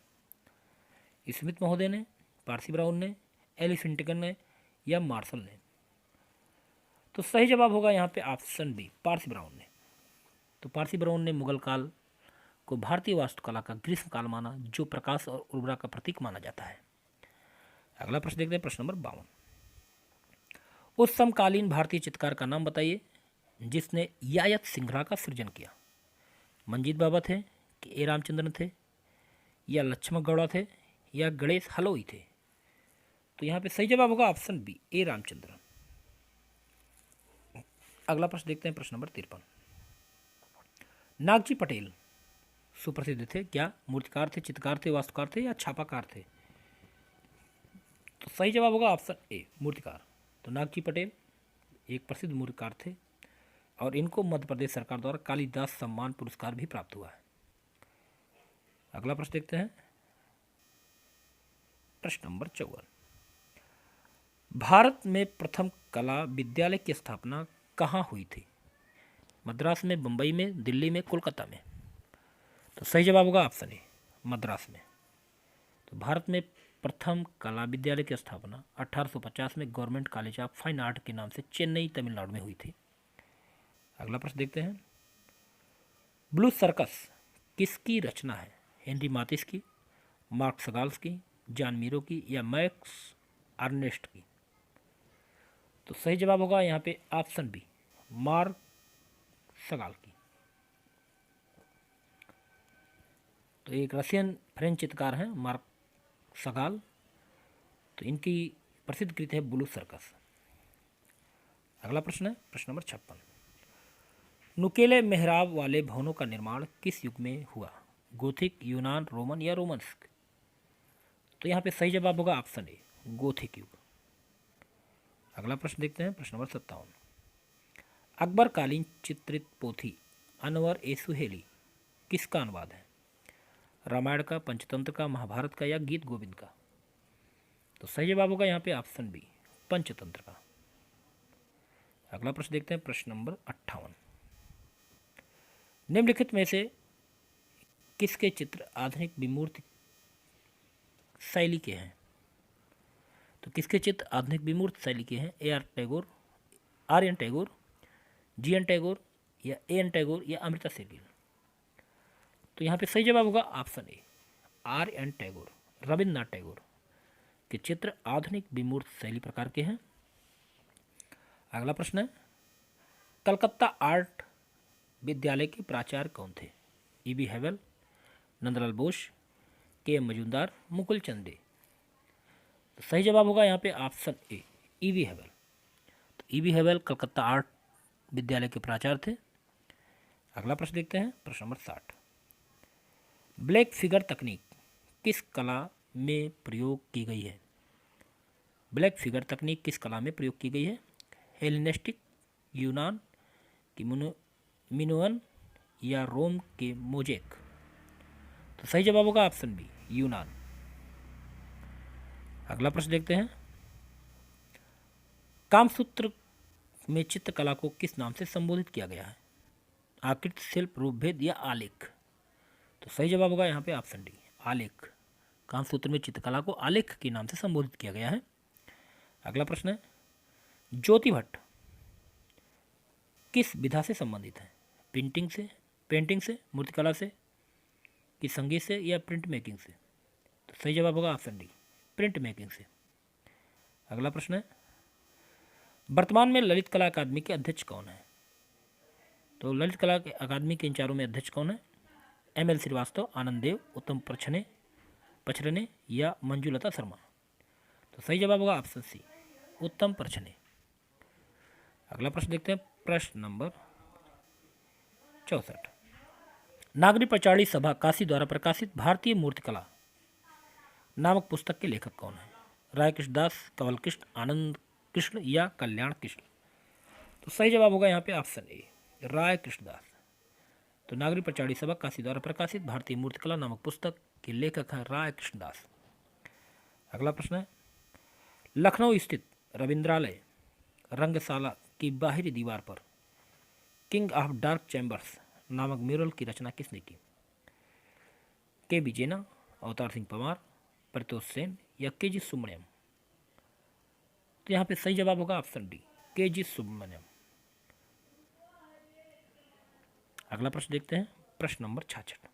Speaker 1: स्मिथ महोदय ने, पारसी ब्राउन ने, एलिफिंटिगन ने या मार्शल ने? तो सही जवाब होगा यहाँ पे ऑप्शन बी, पारसी ब्राउन ने। तो पारसी ब्राउन ने मुगल काल को भारतीय वास्तुकला का ग्रीष्म काल माना जो प्रकाश और उर्वरा का प्रतीक माना जाता है। अगला प्रश्न देखते हैं, प्रश्न नंबर 52। उस समकालीन भारतीय चित्रकार का नाम बताइए जिसने यायत श्रृंखला का सृजन किया। मंजीत बाबा थे कि ए रामचंद्रन थे या लक्ष्मण गौड़ा थे या गणेश हलोई थे? तो यहाँ पे सही जवाब होगा ऑप्शन बी, ए रामचंद्रन। अगला प्रश्न देखते हैं, प्रश्न नंबर 53। नागजी पटेल सुप्रसिद्ध थे, क्या मूर्तिकार थे, चित्रकार थे, वास्तुकार थे या छापाकार थे? तो सही जवाब होगा ऑप्शन ए, मूर्तिकार। तो नागजी पटेल एक प्रसिद्ध मूर्तिकार थे और इनको मध्य प्रदेश सरकार द्वारा कालिदास सम्मान पुरस्कार भी प्राप्त हुआ है। अगला प्रश्न देखते हैं, प्रश्न नंबर 54। भारत में प्रथम कला विद्यालय की स्थापना कहाँ हुई थी? मद्रास में, बंबई में, दिल्ली में, कोलकाता में? तो सही जवाब होगा ऑप्शन ए, मद्रास में। तो भारत में प्रथम कला विद्यालय की स्थापना 1850 में government college of fine art के नाम से चेन्नई, तमिलनाडु में हुई थी। अगला प्रश्न देखते हैं, ब्लू सर्कस किसकी रचना है? हेनरी मातिस की, मार्क सगाल्स की, जॉन मीरो की या मैक्स अर्नेस्ट की? तो सही जवाब होगा यहाँ पे ऑप्शन बी, मार्क सगाल की। तो एक रशियन फ्रेंच चित्रकार हैं मार्क सगाल तो इनकी प्रसिद्ध कृति है ब्लू सर्कस। अगला प्रश्न है प्रश्न नंबर 56। नुकीले मेहराब वाले भवनों का निर्माण किस युग में हुआ? गोथिक, यूनान, रोमन या रोमन्स्क? तो यहाँ पे सही जवाब होगा ऑप्शन ए, गोथिक युग। अगला प्रश्न देखते हैं प्रश्न नंबर 57। अकबरकालीन चित्रित पोथी अनवर ए सुहेली किसका अनुवाद है? रामायण का, पंचतंत्र का, महाभारत का या गीत गोविंद का? तो सही जवाब होगा यहाँ पे ऑप्शन बी, पंचतंत्र का। अगला प्रश्न देखते हैं प्रश्न नंबर 58। निम्नलिखित में से किसके चित्र आधुनिक विमूर्ति शैली के हैं? तो किसके चित्र आधुनिक विमूर्त शैली के हैं? आर्यन टैगोर, जी.एन. टैगोर या ए.एन. टैगोर या अमृता शेरगिल? तो यहाँ पे सही जवाब होगा ऑप्शन ए, आर्यन टैगोर, रविन्द्रनाथ टैगोर के चित्र आधुनिक विमूर्त शैली प्रकार के हैं। अगला प्रश्न है कलकत्ता आर्ट विद्यालय के प्राचार्य कौन थे? ई.बी. हेवल, नंदलाल बोस, के.एम. मजूमदार, मुकुल चंद डे? तो सही जवाब होगा यहाँ पे ऑप्शन ए, ई.बी. हेवल। तो ई.बी. हेवल कलकत्ता आर्ट विद्यालय के प्राचार्य थे। अगला प्रश्न देखते हैं प्रश्न नंबर 60। ब्लैक फिगर तकनीक किस कला में प्रयोग की गई है? ब्लैक फिगर तकनीक किस कला में प्रयोग की गई है? हेलेनिस्टिक, यूनान की मिनोअन या रोम के मोजेक? तो सही जवाब होगा ऑप्शन बी, यूनान। अगला प्रश्न देखते हैं कामसूत्र में चित्रकला को किस नाम से संबोधित किया गया है? आकृति, शिल्प, रूपभेद या आलेख? तो सही जवाब होगा यहाँ पे ऑप्शन डी, आलेख। कामसूत्र में चित्रकला को आलेख के नाम से संबोधित किया गया है। अगला प्रश्न है ज्योति भट्ट किस विधा से संबंधित है? पेंटिंग से, मूर्तिकला से, कि संगीत से या प्रिंट मेकिंग से? तो सही जवाब होगा ऑप्शन डी, प्रिंट मेकिंग से। अगला प्रश्न है वर्तमान में ललित कला अकादमी के अध्यक्ष कौन है? तो ललित कला अकादमी के इन चारों में अध्यक्ष कौन है? एम.एल. श्रीवास्तव, आनंद देव, उत्तम पचरने या मंजुलता शर्मा? तो सही जवाब होगा ऑप्शन सी, उत्तम पचरने। अगला प्रश्न देखते हैं प्रश्न नंबर 64। नागरिक प्रचारणी सभा काशी द्वारा प्रकाशित भारतीय मूर्तिकला नामक पुस्तक के लेखक कौन है? राय कृष्णदास, कंवल कृष्ण, आनंद कृष्ण या कल्याण कृष्ण? तो सही जवाब होगा यहाँ पे ऑप्शन ए, राय कृष्णदास। तो नागरिक प्रचारणी सभा काशी द्वारा प्रकाशित भारतीय मूर्तिकला नामक पुस्तक के लेखक हैं राय कृष्णदास। अगला प्रश्न है लखनऊ स्थित रविंद्रालय रंगशाला की बाहरी दीवार पर किंग ऑफ डार्क चैम्बर्स नामक म्यूरल की रचना किसने की? के.बी. जेना, अवतार सिंह परमार, परितोष सेन या के.जी. सुब्रमण्यम? तो यहाँ पे सही जवाब होगा ऑप्शन डी, के.जी. सुब्रमण्यम। अगला प्रश्न देखते हैं प्रश्न नंबर 66।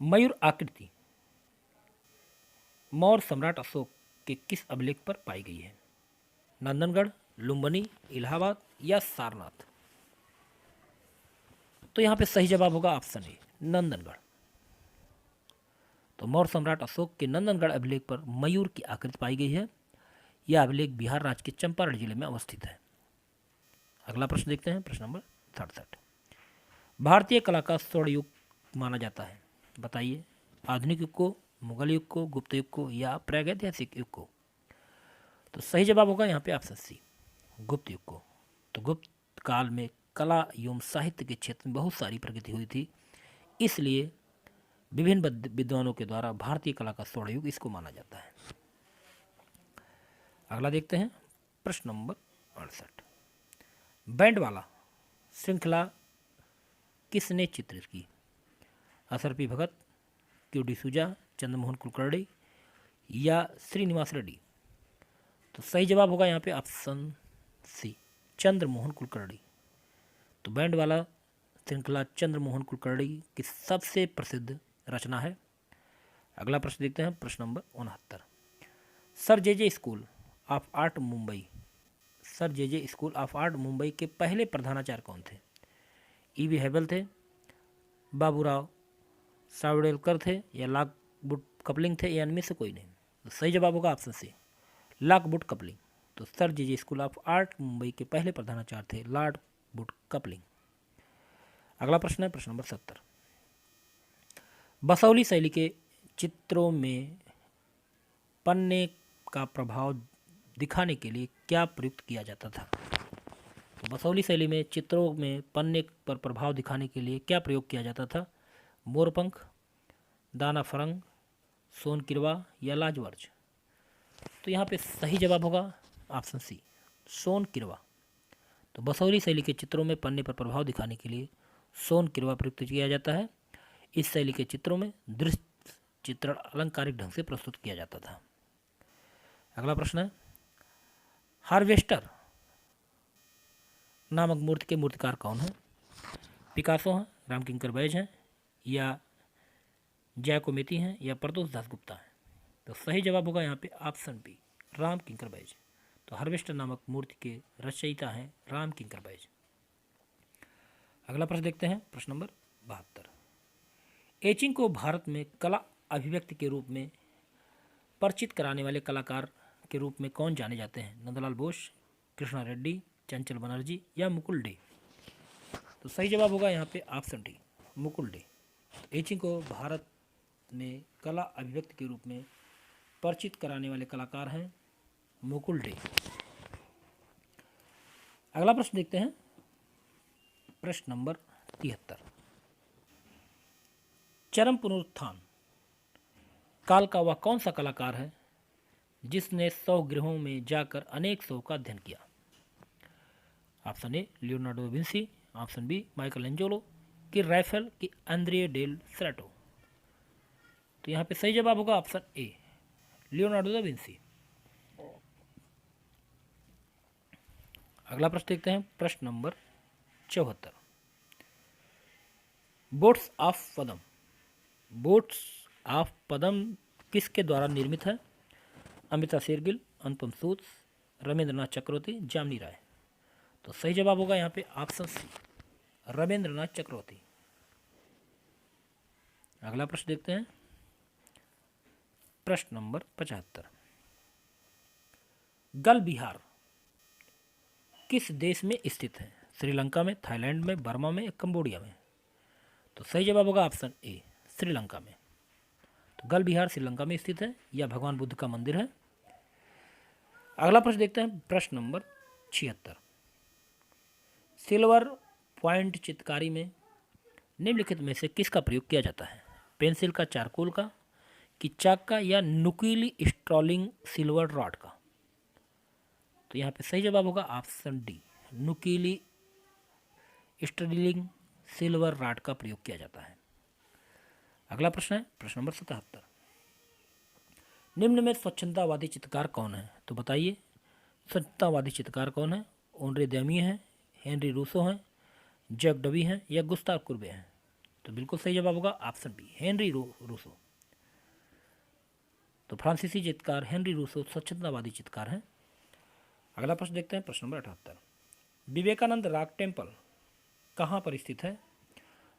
Speaker 1: मयूर आकृति मौर्य सम्राट अशोक के किस अभिलेख पर पाई गई है? नंदनगढ़, लुम्बिनी, इलाहाबाद या सारनाथ? तो यहाँ पे सही जवाब होगा ऑप्शन ए, नंदनगढ़। तो मौर्य सम्राट अशोक के नंदनगढ़ अभिलेख पर मयूर की आकृति पाई गई है। यह अभिलेख बिहार राज्य के चंपारण जिले में अवस्थित है। अगला प्रश्न देखते हैं प्रश्न नंबर 67। भारतीय कला का स्वर्ण युग माना जाता है, बताइए। आधुनिक युग को, मुगल युग को, गुप्त युग को या प्रागैतिहासिक युग को? तो सही जवाब होगा यहाँ पे ऑप्शन सी, गुप्त युग को। तो गुप्त काल में कला एवं साहित्य के क्षेत्र में बहुत सारी प्रगति हुई थी, इसलिए विभिन्न विद्वानों के द्वारा भारतीय कला का स्वर्ण युग इसको माना जाता है। अगला देखते हैं प्रश्न नंबर 68। बैंड वाला श्रृंखला किसने चित्रित की? असर पी भगत, क्यू डिसूजा, चंद्रमोहन कुलकर्णी या श्रीनिवास रेड्डी? तो सही जवाब होगा यहाँ पे ऑप्शन सी, चंद्रमोहन कुलकर्णी। तो बैंड वाला श्रृंखला चंद्रमोहन कुलकर्णी की सबसे प्रसिद्ध रचना है। अगला प्रश्न देखते हैं प्रश्न number 69। Sir J school of art Mumbai के पहले प्रधानाचार्य कौन थे? ई.बी. हेबल थे, बाबूराव सावडेलकर थे या लॉकवुड कपलिंग थे या इनमें से कोई नहीं? तो सही जवाब होगा ऑप्शन सी, लॉकवुड कपलिंग। तो sir J school of art Mumbai के पहले प्रधानाचार्य थे लॉकवुड कपलिंग। अगला प्रश्न है प्रश्न नंबर 70। बसौली शैली के चित्रों में पन्ने का प्रभाव दिखाने के लिए क्या प्रयुक्त किया जाता था? तो बसौली शैली में चित्रों में पन्ने पर प्रभाव दिखाने के लिए क्या प्रयोग किया जाता था? मोरपंख, दाना फरंग, सोन किरवा या लाजवर्ज? तो यहाँ पे सही जवाब होगा ऑप्शन सी, सोन किरवा। तो बसौली शैली के चित्रों में पन्ने पर प्रभाव दिखाने के लिए सोन किरवा प्रयुक्त किया जाता है। इस शैली के चित्रों में दृश्य चित्रण अलंकारिक ढंग से प्रस्तुत किया जाता था। अगला प्रश्न है, हार्वेस्टर नामक मूर्ति के मूर्तिकार कौन है? पिकासो हैं, रामकिंकर बैज हैं, या जैकोमेती हैं, या प्रदोष दासगुप्ता हैं? तो सही जवाब होगा यहाँ पे ऑप्शन बी, रामकिंकर बैज। तो हार्वेस्टर नामक मूर्ति के रचयिता हैं रामकिंकर बैज। अगला प्रश्न देखते हैं प्रश्न नंबर 72। एचिंग को भारत में कला अभिव्यक्ति के रूप में परिचित कराने वाले कलाकार के रूप में कौन जाने जाते हैं? नंदलाल बोस, कृष्णा रेड्डी, चंचल बनर्जी या मुकुल डे? तो सही जवाब होगा यहाँ पे option D, Mukul day. Etching को भारत में कला अभिव्यक्ति के रूप में परिचित कराने वाले कलाकार हैं मुकुल डे। अगला प्रश्न देखते हैं प्रश्न नंबर 73। चरम पुनरुत्थान काल का वह कौन सा कलाकार है जिसने 100 गृहों में जाकर अनेक शव का अध्ययन किया? Option A, Leonardo da Vinci, option B, Michelangelo, कि राफेल, कि एंड्रिया डेल सेराटो? तो यहाँ पे सही जवाब होगा option A, Leonardo da Vinci. अगला प्रश्न देखते हैं प्रश्न number 74। Boats of Padma, boats of Padma किसके द्वारा निर्मित है? अमृता शेरगिल, अनुपम सूद, रमेंद्रनाथ चक्रवर्ती, जामिनी राय? तो सही जवाब होगा यहाँ पे ऑप्शन सी, रमेंद्रनाथ चक्रवर्ती। अगला प्रश्न देखते हैं प्रश्न नंबर 75। गल बिहार किस देश में स्थित है? श्रीलंका में, थाईलैंड में, बर्मा में, कंबोडिया में? तो सही जवाब होगा ऑप्शन ए, श्रीलंका में। तो गल बिहार श्रीलंका में स्थित है, यह भगवान बुद्ध का मंदिर है। अगला प्रश्न देखते हैं प्रश्न नंबर 76। सिल्वर पॉइंट चित्रकारी में निम्नलिखित में से किसका प्रयोग किया जाता है? पेंसिल का, चारकोल का, कि चाक का, या नुकीली स्ट्रॉलिंग सिल्वर रॉड का? तो यहाँ पे सही जवाब होगा ऑप्शन डी, नुकीली स्ट्रॉलिंग सिल्वर रॉड का प्रयोग किया जाता है। अगला प्रश्न है प्रश्न नंबर 77। निम्न में स्वच्छंदतावादी चित्रकार कौन है? तो बताइए, स्वच्छंदतावादी चित्रकार कौन है? ओनरे दैमिये हैं, हेनरी रूसो हैं, जैक डबी हैं, या गुस्ताव कुर्बे हैं? तो बिल्कुल सही जवाब होगा ऑप्शन बी, हेनरी रूसो। तो फ्रांसीसी चित्रकार हेनरी रूसो स्वच्छंदतावादी चित्रकार हैं। अगला प्रश्न देखते हैं प्रश्न नंबर 78। विवेकानंद रॉक टेम्पल कहाँ पर स्थित है?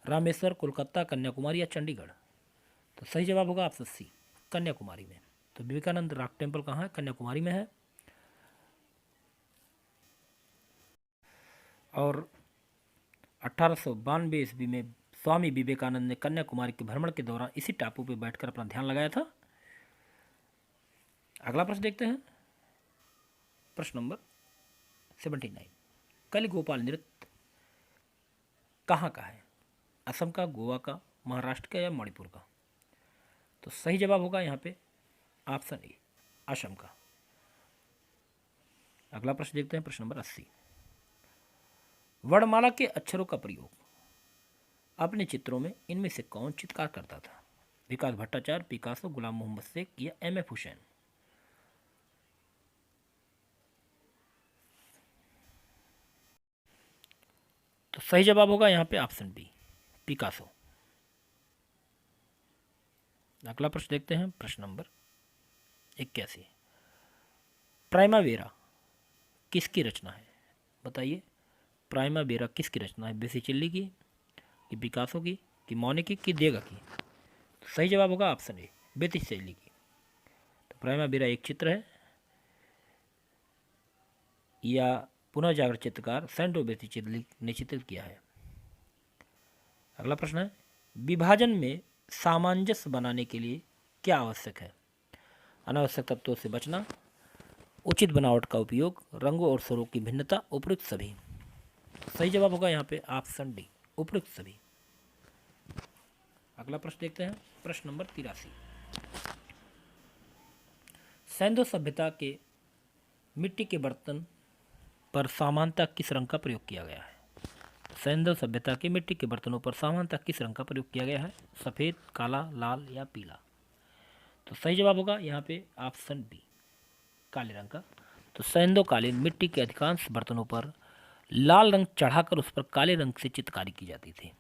Speaker 1: रामेश्वर, कोलकाता, कन्याकुमारी या चंडीगढ़? तो सही जवाब होगा ऑप्शन सी, कन्याकुमारी में। तो विवेकानंद रॉक टेम्पल कहाँ है? कन्याकुमारी में है। और 1892 ईस्वी में स्वामी विवेकानंद ने कन्याकुमारी के भ्रमण के दौरान इसी टापू पर बैठकर अपना ध्यान लगाया था। अगला प्रश्न देखते हैं प्रश्न नंबर 79। कलि गोपाल नृत्य कहाँ का है? असम का, गोवा का, महाराष्ट्र का, या मणिपुर का? तो सही जवाब होगा यहाँ पे ऑप्शन ए, असम का। अगला प्रश्न देखते हैं प्रश्न नंबर 80। वर्णमाला के अक्षरों का प्रयोग अपने चित्रों में इनमें से कौन चित्रकार करता था? विकास भट्टाचार्य, पिकासो, गुलाम मोहम्मद शेख, या एम.एफ. हुसैन? तो सही जवाब होगा यहाँ पे ऑप्शन बी, पिकासो। अगला प्रश्न देखते हैं प्रश्न नंबर 81। प्राइमावेरा किसकी रचना है? बताइए, प्राइमावेरा किसकी रचना है? बेसिचिल्ली की, कि पिकासो की, कि मोने की, कि देगा की? तो सही जवाब होगा ऑप्शन ए, बेतिशैली की। तो प्राइमावेरा एक चित्र है या पुनः जागृत चित्रकार सेंट-ऑब्रेती ने चित्रित किया है। अगला प्रश्न है, विभाजन में सामंजस्य बनाने के लिए क्या आवश्यक है? अनावश्यक तत्वों से बचना, उचित बनावट का उपयोग, रंगों और स्वरों की भिन्नता, उपयुक्त सभी। सही जवाब होगा यहाँ पे ऑप्शन डी, उपयुक्त सभी। अगला प्रश्न देखते हैं, प्रश्न नंबर 83। सिंधु सभ्यता के मिट्टी के बर्तन पर सामान्यतः किस रंग का प्रयोग किया गया है? सिंधु सभ्यता के मिट्टी के बर्तनों पर सामान्यतः किस रंग का प्रयोग किया गया है? सफ़ेद, काला, लाल या पीला? तो सही जवाब होगा यहाँ पे ऑप्शन बी, काले रंग का। तो सिंधुकालीन मिट्टी के अधिकांश बर्तनों पर लाल रंग चढ़ाकर उस पर काले रंग से चित्रकारी की जाती थी।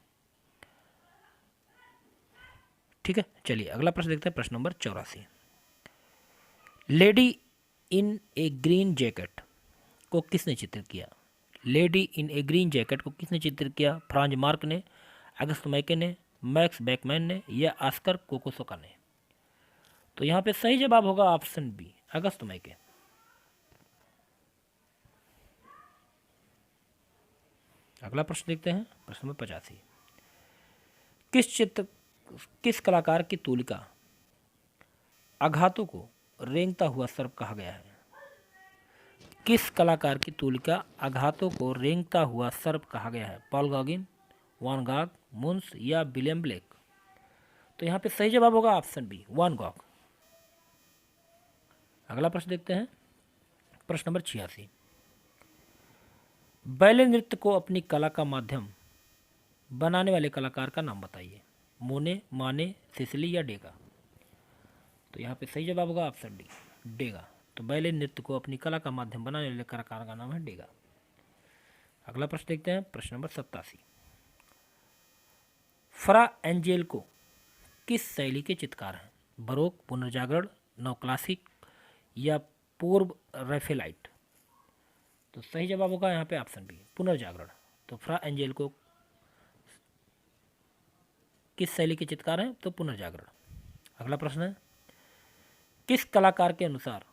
Speaker 1: ठीक है, चलिए अगला प्रश्न देखते हैं, प्रश्न number 84। Lady in A green jacket को किसने चित्रित किया? Lady in A green jacket को किसने चित्रित किया? फ्रांज मार्क ने, अगस्त मैके ने, मैक्स बैकमैन ने या ऑस्कर कोकोसोका ने? तो यहाँ पे सही जवाब होगा ऑप्शन बी, अगस्त मैके। अगला प्रश्न देखते हैं, प्रश्न नंबर 85। किस कलाकार की तूलिका आघातों को रेंगता हुआ सर्प कहा गया है? किस कलाकार की तूलिका आघातों को रेंगता हुआ सर्प कहा गया है? पॉल गॉगिन, वान गॉग, मुन्स या विलियम ब्लेक? तो यहाँ पे सही जवाब होगा ऑप्शन बी, वान गॉग। अगला प्रश्न देखते हैं, प्रश्न नंबर 86। बैले नृत्य को अपनी कला का माध्यम बनाने वाले कलाकार का नाम बताइए। मोने, माने, सिसिली या डेगा? तो यहाँ पे सही जवाब होगा ऑप्शन डी, डेगा। तो बैले नृत्य को अपनी कला का माध्यम बनाने वाले कलाकार का नाम है डेगा। अगला प्रश्न देखते हैं, प्रश्न नंबर 87। फ्रा एंजेल्को किस शैली के चित्रकार हैं? बरोक, पुनर्जागरण, नव क्लासिक या पूर्व रैफेलाइट? तो सही जवाब होगा यहाँ पे ऑप्शन बी, पुनर्जागरण। तो फ्रा एंजेल्को किस शैली के चित्रकार हैं? तो पुनर्जागरण। अगला प्रश्न है, किस कलाकार के अनुसार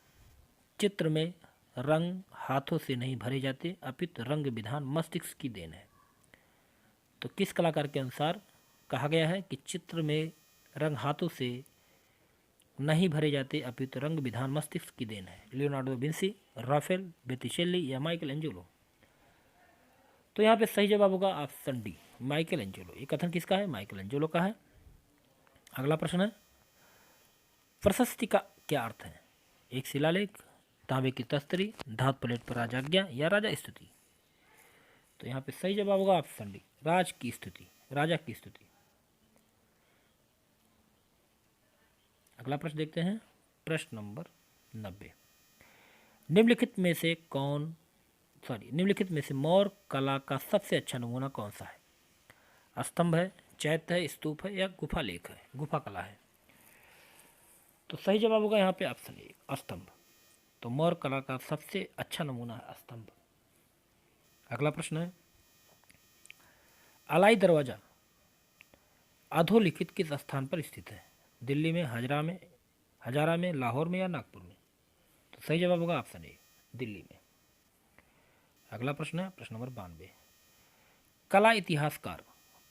Speaker 1: चित्र में रंग हाथों से नहीं भरे जाते अपितु रंग विधान मस्तिष्क की देन है? तो किस कलाकार के अनुसार कहा गया है कि चित्र में रंग हाथों से नहीं भरे जाते अपितु रंग विधान मस्तिष्क की देन है? लियोनार्डो विंसी, राफेल, बेतिशेल्ली या माइकल एंजेलो? तो यहाँ पे सही जवाब होगा ऑप्शन डी, माइकल एंजेलो। ये कथन किसका है? माइकल एंजेलो का है। अगला प्रश्न है, प्रशस्ति का क्या अर्थ है? एक शिलालेख, तांबे की तस्तरी, धातु प्लेट पर राजाज्ञा या राजा स्तुति? तो यहाँ पे सही जवाब होगा ऑप्शन डी, राज की स्तुति, राजा की स्तुति। अगला प्रश्न देखते हैं, प्रश्न नंबर 90। निम्नलिखित में से मौर्य कला का सबसे अच्छा नमूना कौन सा है? स्तंभ है, चैत्य है, स्तूप है या गुफा लेख है, गुफा कला है? तो सही जवाब होगा यहाँ पे ऑप्शन ए, स्तंभ। तो मौर्य कला का सबसे अच्छा नमूना है स्तंभ। अगला प्रश्न है, अलाई दरवाजा अधोलिखित किस स्थान पर स्थित है? दिल्ली में, हजारा में, लाहौर में या नागपुर में? तो सही जवाब होगा ऑप्शन ए, दिल्ली में। अगला प्रश्न है, प्रश्न नंबर 92। कला इतिहासकार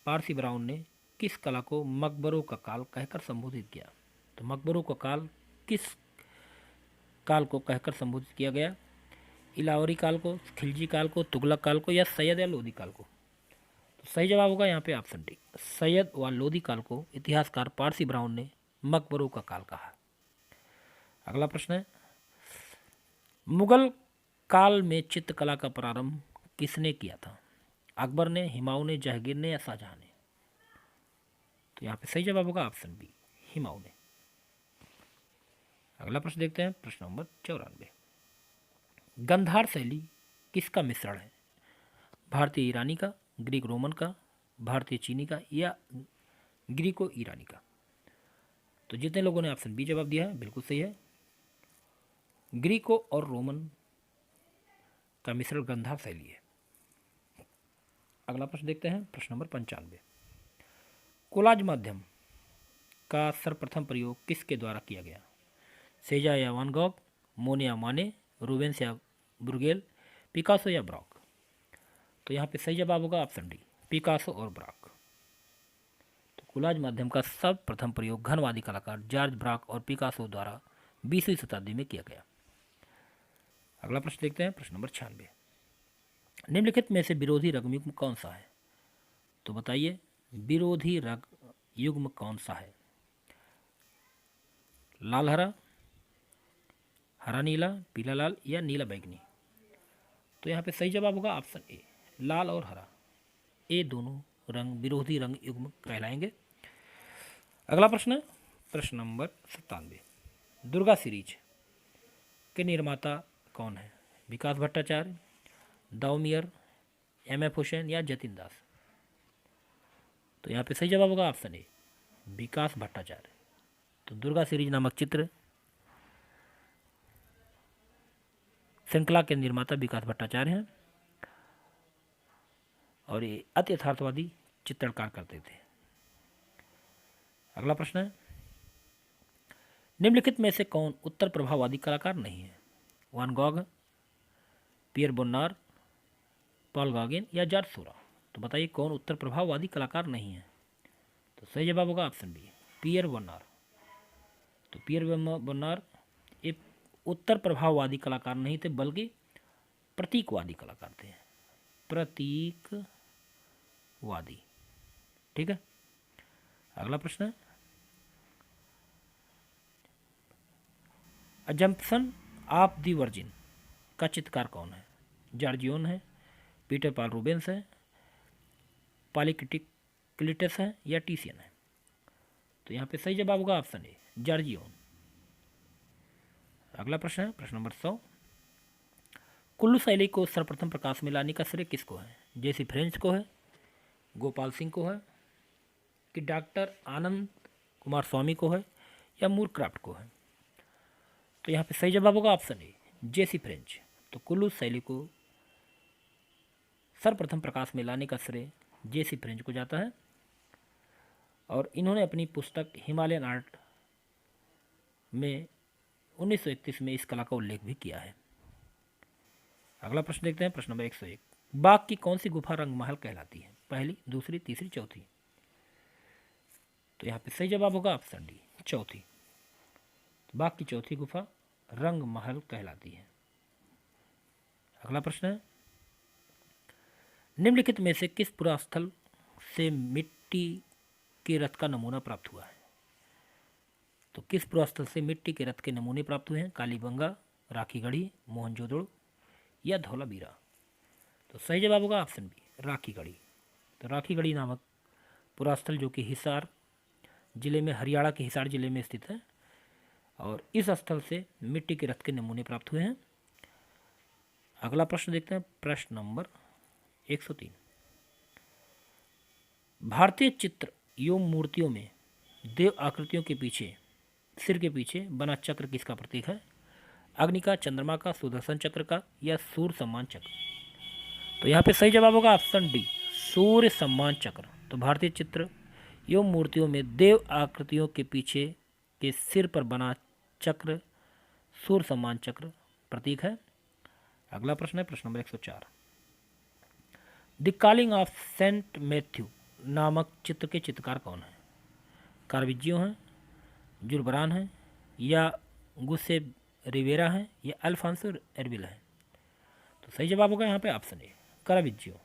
Speaker 1: पारसी ब्राउन ने किस कला को मकबरों का काल कहकर संबोधित किया? तो मकबरों का काल किस काल को कहकर संबोधित किया गया? इलावरी काल को, खिलजी काल को, तुगलक काल को या सैयद या लोधी काल को? तो सही जवाब होगा यहाँ पे ऑप्शन डी, सैयद व लोधी काल को इतिहासकार पारसी ब्राउन ने मकबरों का काल कहा। अगला प्रश्न है, मुगल काल में चित्रकला का प्रारंभ किसने किया था? अकबर ने, हुमायूं ने, जहांगीर ने या शाहजहां ने? तो यहाँ पे सही जवाब होगा ऑप्शन बी, हुमायूं ने। अगला प्रश्न देखते हैं, प्रश्न नंबर 94। गंधार शैली किसका मिश्रण है? भारतीय ईरानी का, ग्रीक रोमन का, भारतीय चीनी का या ग्रीको ईरानी का? तो जितने लोगों ने ऑप्शन बी जवाब दिया है बिल्कुल सही है, ग्रीको और रोमन का मिश्रण गंधार शैली है। अगला प्रश्न देखते हैं, प्रश्न नंबर 95। कोलाज माध्यम का सर्वप्रथम प्रयोग किसके द्वारा किया गया? सेजा या वान गॉग, मोने या माने, रूबेंस या ब्रुगेल, पिकासो या ब्रॉक। तो यहाँ पे सही जवाब होगा ऑप्शन डी, पिकासो और ब्रॉक। तो कोलाज माध्यम का सर्वप्रथम प्रयोग घनवादी कलाकार जॉर्ज ब्रॉक और पिकासो द्वारा 20वीं शताब्दी में किया गया। अगला प्रश्न देखते हैं, प्रश्न नंबर 96। निम्नलिखित में से विरोधी रंग युग्म कौन सा है? तो बताइए विरोधी रंग युग्म कौन सा है? लाल हरा, हरा नीला, पीला लाल या नीला बैगनी। तो यहाँ पे सही जवाब होगा ऑप्शन ए, लाल और हरा। ये दोनों रंग विरोधी रंग युग्म कहलाएंगे। अगला प्रश्न है प्रश्न नंबर 97। दुर्गा सीरीज के निर्माता कौन है? विकास भट्टाचार्य, दाऊमियर, एम.एफ. हुसैन या जतिन दास। तो यहाँ पे सही जवाब होगा ऑप्शन ए, विकास भट्टाचार्य। तो दुर्गा सीरीज नामक चित्र श्रृंखला के निर्माता विकास भट्टाचार्य हैं और ये अति यथार्थवादी चित्रणकार करते थे। अगला प्रश्न है, निम्नलिखित में से कौन उत्तर प्रभाववादी कलाकार नहीं है? वान गॉग, पियर बोन्नार, पॉल गॉगिन या जॉर्ज सोरा। तो बताइए कौन उत्तर प्रभाववादी कलाकार नहीं है? तो सही जवाब होगा ऑप्शन बी, पियर बोन्नार। तो पियर बोन्नार ये उत्तर प्रभाववादी कलाकार नहीं थे बल्कि प्रतीकवादी कलाकार थे, प्रतीकवादी। ठीक है। अगला प्रश्न है, अजम्पशन ऑफ द वर्जिन का चित्रकार कौन है? जॉर्जियोन है, पीटर पाल रूबेंस है, पॉलीक्लिटस है या टीसियन है। तो यहाँ पे सही जवाब होगा ऑप्शन ए, जॉर्जियोन। अगला प्रश्न है प्रश्न नंबर 100। कुल्लू शैली को सर्वप्रथम प्रकाश में लाने का श्रेय किसको है? जेसी फ्रेंच को है, गोपाल सिंह को है, कि डॉक्टर आनंद कुमार स्वामी को है या मूरक्राफ्ट को है। तो यहाँ पे सही जवाब होगा ऑप्शन ए, जेसी फ्रेंच। तो कुल्लू शैली को सर्वप्रथम प्रकाश में लाने का श्रेय जेसी फ्रेंच को जाता है और इन्होंने अपनी पुस्तक हिमालयन आर्ट में 1931 में इस कला का उल्लेख भी किया है। अगला प्रश्न देखते हैं प्रश्न नंबर 101। बाघ की कौन सी गुफा रंगमहल कहलाती है? पहली, दूसरी, तीसरी, चौथी। तो यहाँ पे सही जवाब होगा ऑप्शन डी, चौथी। बाघ की चौथी गुफा रंगमहल कहलाती है। अगला प्रश्न है, निम्नलिखित में से किस पुरास्थल से मिट्टी के रथ का नमूना प्राप्त हुआ है? तो किस पुरास्थल से मिट्टी के रथ के नमूने प्राप्त हुए हैं? कालीबंगा, राखीगढ़ी, मोहनजोदड़ो या धौलावीरा। तो सही जवाब होगा ऑप्शन बी, राखीगढ़ी। तो राखीगढ़ी नामक पुरास्थल जो कि हिसार जिले में, हरियाणा के हिसार जिले में स्थित है और इस स्थल से मिट्टी के रथ के नमूने प्राप्त हुए हैं। अगला प्रश्न देखते हैं प्रश्न नंबर 103। भारतीय चित्र एवं मूर्तियों में देव आकृतियों के पीछे, सिर के पीछे बना चक्र किसका प्रतीक है? अग्नि का, चंद्रमा का, सुदर्शन चक्र का या सूर्य सम्मान चक्र। तो यहाँ पे सही जवाब होगा ऑप्शन डी, सूर्य सम्मान चक्र। तो भारतीय चित्र एवं मूर्तियों में देव आकृतियों के पीछे के सिर पर बना चक्र सूर्य सम्मान चक्र प्रतीक है। अगला प्रश्न है प्रश्न number 104। The calling of saint Matthew नामक चित्र के चित्रकार कौन है? कार्विजियो हैं, जुर्बरान हैं या गुस्से रिवेरा हैं या अल्फांसो एरबिल है। तो सही जवाब होगा यहाँ पे option A, Caravaggio.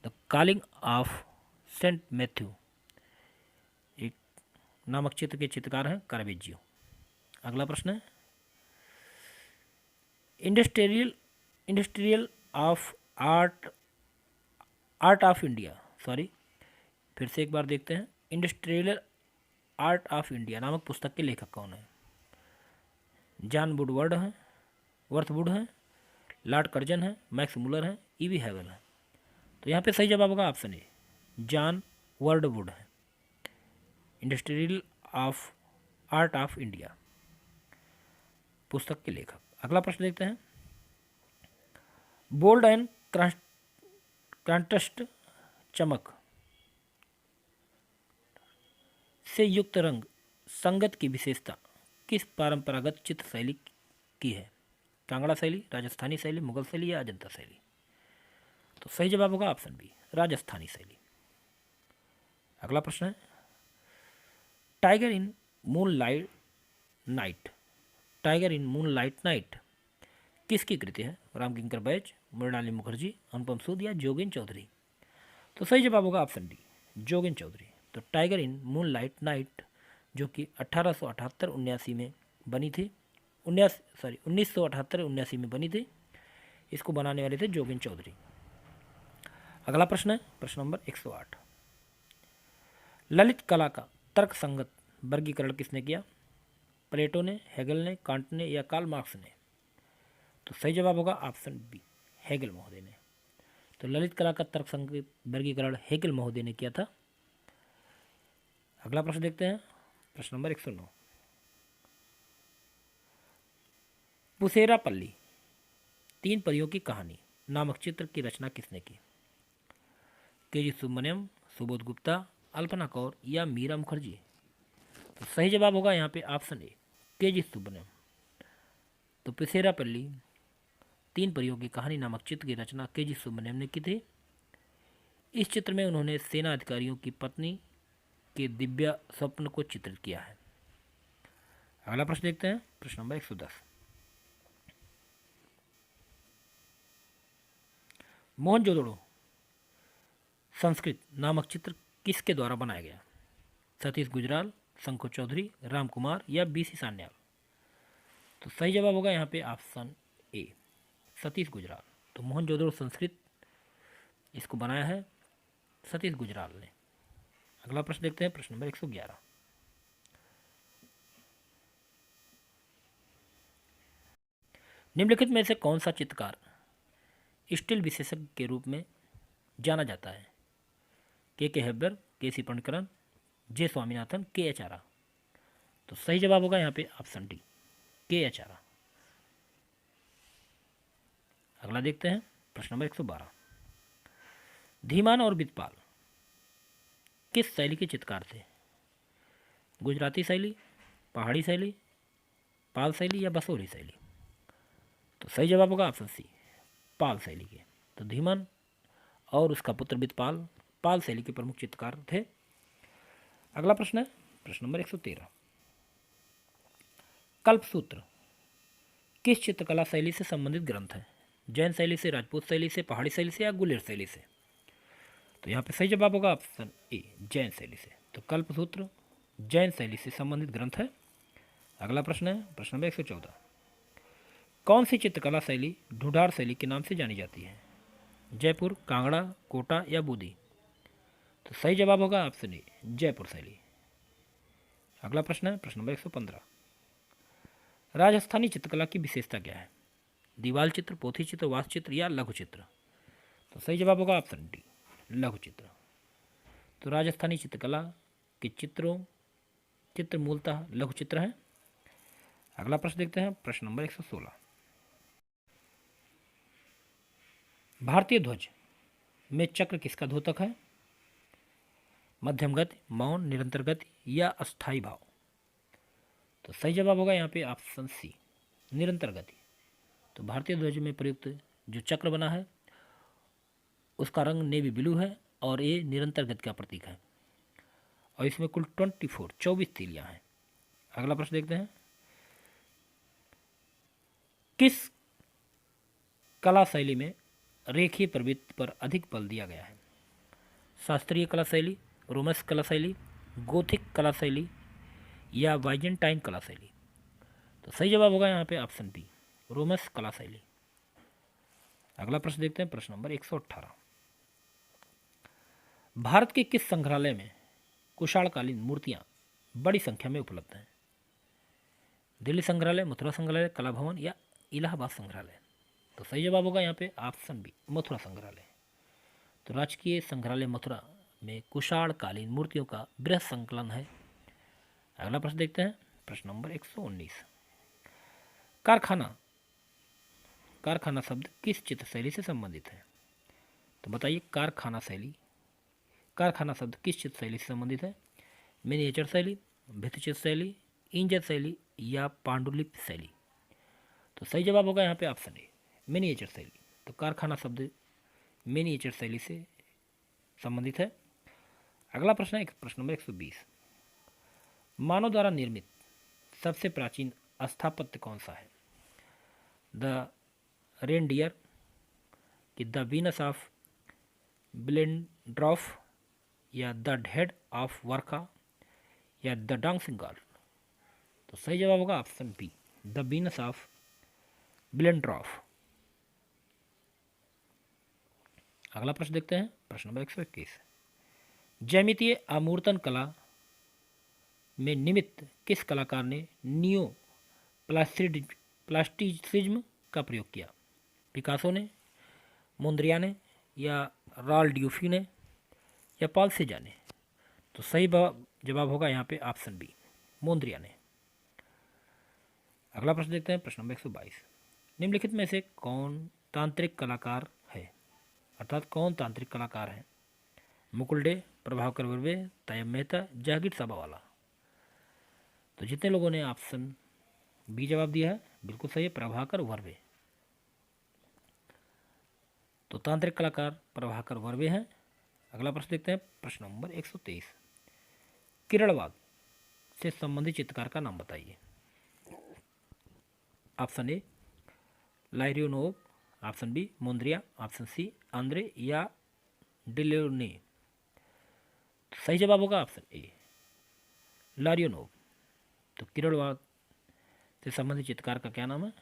Speaker 1: The calling of saint Matthew एक नामक चित्र के चित्रकार हैं कार्विजियो। अगला प्रश्न है, industrial of art of India, sorry फिर से एक बार देखते हैं, इंडस्ट्रियल आर्ट ऑफ इंडिया नामक पुस्तक के लेखक कौन है? जॉन वुडवर्ड हैं, वर्थवुड हैं, लॉर्ड कर्जन हैं, मैक्स मुलर हैं, ईवी हैवल हैं। तो यहाँ पे सही जवाब होगा ऑप्शन ए, जॉन वर्डवुड है, industrial of art of India पुस्तक के लेखक। अगला प्रश्न देखते हैं, बोल्ड एंड कॉन्ट्रास्ट चमक से युक्त रंग संगत की विशेषता किस परंपरागत चित्र शैली की है? कांगड़ा शैली, राजस्थानी शैली, मुगल शैली या अजंता शैली? तो सही जवाब होगा ऑप्शन बी, राजस्थानी शैली। अगला प्रश्न है, tiger in moon light night, tiger in moon light night किसकी कृति है? रामकिंकर बैज, मृणालिनी मुखर्जी, अनुपम सूद या जोगिन चौधरी? तो सही जवाब होगा ऑप्शन डी, जोगिन चौधरी। तो tiger in moon light night जो कि 1878-79 में बनी थी, 1978-79 में बनी थी, इसको बनाने वाले थे जोगिन चौधरी। अगला प्रश्न है प्रश्न नंबर 108, ललित कला का तर्क संगत वर्गीकरण किसने किया? प्लेटो ने, हेगल ने, कांट ने या कार्ल मार्क्स ने? तो सही जवाब होगा ऑप्शन बी, हेगल महोदय ने। तो ललित कला का तर्क संगत वर्गीकरण हेगल महोदय ने किया था। अगला प्रश्न देखते हैं प्रश्न नंबर 109, पुसेरापल्ली तीन परियों की कहानी नामक चित्र की रचना किसने की? के.जी. सुब्रमण्यम, सुबोध गुप्ता, अल्पना कौर या मीरा मुखर्जी? तो सही जवाब होगा यहाँ पे ऑप्शन ए, के.जी. सुब्रमण्यम। तो पुसेरापल्ली तीन परियों की कहानी नामक चित्र की रचना के.जी. सुब्रमण्यम ने की थी। इस चित्र में उन्होंने सेना अधिकारियों की पत्नी के दिव्य स्वप्न को चित्रित किया है। अगला प्रश्न देखते हैं प्रश्न नंबर 110, मोहनजोदड़ो संस्कृत नामक चित्र किसके द्वारा बनाया गया? सतीश गुजराल, शंकर चौधरी, राम कुमार या बी.सी. सान्याल? तो सही जवाब होगा यहाँ पे ऑप्शन ए, सतीश गुजराल। तो मोहनजोदड़ो संस्कृत इसको बनाया है सतीश गुजराल ने। अगला प्रश्न देखते हैं प्रश्न नंबर 111, निम्नलिखित में से कौन सा चित्रकार स्टील विशेषज्ञ के रूप में जाना जाता है? के हेब्बर, के.सी. पंडकरन, जे स्वामीनाथन, के.एच. आरा? तो सही जवाब होगा यहाँ पे ऑप्शन डी, के.एच. आरा। अगला देखते हैं प्रश्न नंबर 112, धीमान और बितपाल किस शैली के चित्रकार थे? गुजराती शैली, पहाड़ी शैली, पाल शैली या बसोली शैली? तो सही जवाब होगा ऑप्शन सी, पाल शैली के। तो धीमान और उसका पुत्र बितपाल पाल शैली के प्रमुख चित्रकार थे। अगला प्रश्न है प्रश्न नंबर 113, कल्पसूत्र किस चित्रकला शैली से संबंधित ग्रंथ है? जैन शैली से, राजपूत शैली से, पहाड़ी शैली से या गुलेर शैली से? तो यहाँ पे सही जवाब होगा ऑप्शन ए, जैन शैली से। तो कल्पसूत्र जैन शैली से संबंधित ग्रंथ है। अगला प्रश्न है प्रश्न नंबर 114, कौन सी चित्रकला शैली ढूढ़ार शैली के नाम से जानी जाती है? जयपुर, कांगड़ा, कोटा या बूंदी? तो सही जवाब होगा ऑप्शन ए, जयपुर शैली। अगला प्रश्न है प्रश्न नंबर 115, राजस्थानी चित्रकला की विशेषता क्या है? दीवाल चित्र, पोथी चित्र, वास्तु चित्र या लघु चित्र? तो सही जवाब होगा ऑप्शन डी, लघु चित्र। तो राजस्थानी चित्रकला के चित्र मूलतः लघु चित्र हैं। अगला प्रश्न देखते हैं प्रश्न नंबर 116, भारतीय ध्वज में चक्र किसका द्योतक है? मध्यम गति, मौन, निरंतर गति या अस्थायी भाव? तो सही जवाब होगा यहाँ पे ऑप्शन सी, निरंतर गति। तो भारतीय ध्वज में प्रयुक्त जो चक्र बना है उसका रंग नेवी ब्लू है और ये निरंतर गति का प्रतीक है और इसमें कुल 24 तीलियां हैं। अगला प्रश्न देखते हैं, किस कला शैली में रेखीय प्रवृत्ति पर अधिक बल दिया गया है? शास्त्रीय कला शैली, रोमस कला शैली, गोथिक कला शैली या बाइजेंटाइन कला शैली? तो सही जवाब होगा यहाँ पे ऑप्शन बी, रोमस कला शैली। अगला प्रश्न देखते हैं प्रश्न नंबर 118, भारत के किस संग्रहालय में कुशाणकालीन मूर्तियां बड़ी संख्या में उपलब्ध हैं? दिल्ली संग्रहालय, मथुरा संग्रहालय, कला भवन या इलाहाबाद संग्रहालय? तो सही जवाब होगा यहाँ पे ऑप्शन बी, मथुरा संग्रहालय। तो राजकीय संग्रहालय मथुरा में कुशाणकालीन मूर्तियों का बृहद संकलन है। अगला प्रश्न देखते हैं प्रश्न नंबर 119, कारखाना शब्द किस चित्र शैली से संबंधित है? तो बताइए कारखाना शब्द किस चित्र शैली से संबंधित है? मिनिएचर शैली, भित्ति चित्र शैली, इंजर शैली या पांडुलिपि शैली? तो सही जवाब होगा यहाँ पे ऑप्शन ए, मिनिएचर शैली। तो कारखाना शब्द मिनिएचर शैली से संबंधित है। अगला प्रश्न है प्रश्न नंबर 120। मानव द्वारा निर्मित सबसे प्राचीन स्थापत्य कौन सा है? द रेनडियर, कि द वीनस ऑफ बिलेंड्रॉफ, या द हेड ऑफ वर्का, या द डांसिंग गर्ल? तो सही जवाब होगा option B, the Venus of Willendorf. अगला प्रश्न देखते हैं, प्रश्न नंबर 121। ज्यामितीय आमूर्तन कला में निमित्त किस कलाकार ने नियो प्लास्टिसिज्म का प्रयोग किया? पिकासो ने, मोन्द्रियाने, या राल ड्यूफी ने, या पॉल सेजान ने? तो सही जवाब होगा यहाँ पे ऑप्शन बी, मोन्द्रियाने। अगला प्रश्न देखते हैं, प्रश्न नंबर 122। निम्नलिखित में से कौन तांत्रिक कलाकार है? अर्थात कौन तांत्रिक कलाकार है? मुकुल डे, प्रभाकर वर्वे, तयब मेहता, जहांगीर साबावाला? तो जितने लोगों ने ऑप्शन बी जवाब दिया है बिल्कुल सही है, प्रभाकर वर्वे। तो तांत्रिक कलाकार प्रभाकर वर्वे हैं। अगला प्रश्न देखते हैं, प्रश्न नंबर 123। किरणवाद से संबंधित चित्रकार का नाम बताइए। Option A Larionov, option B Mondrian, option C Andre, या डिलेने? सही जवाब होगा ऑप्शन ए, लारियोनोव। तो किरणवाद से संबंधित चित्रकार का क्या नाम है?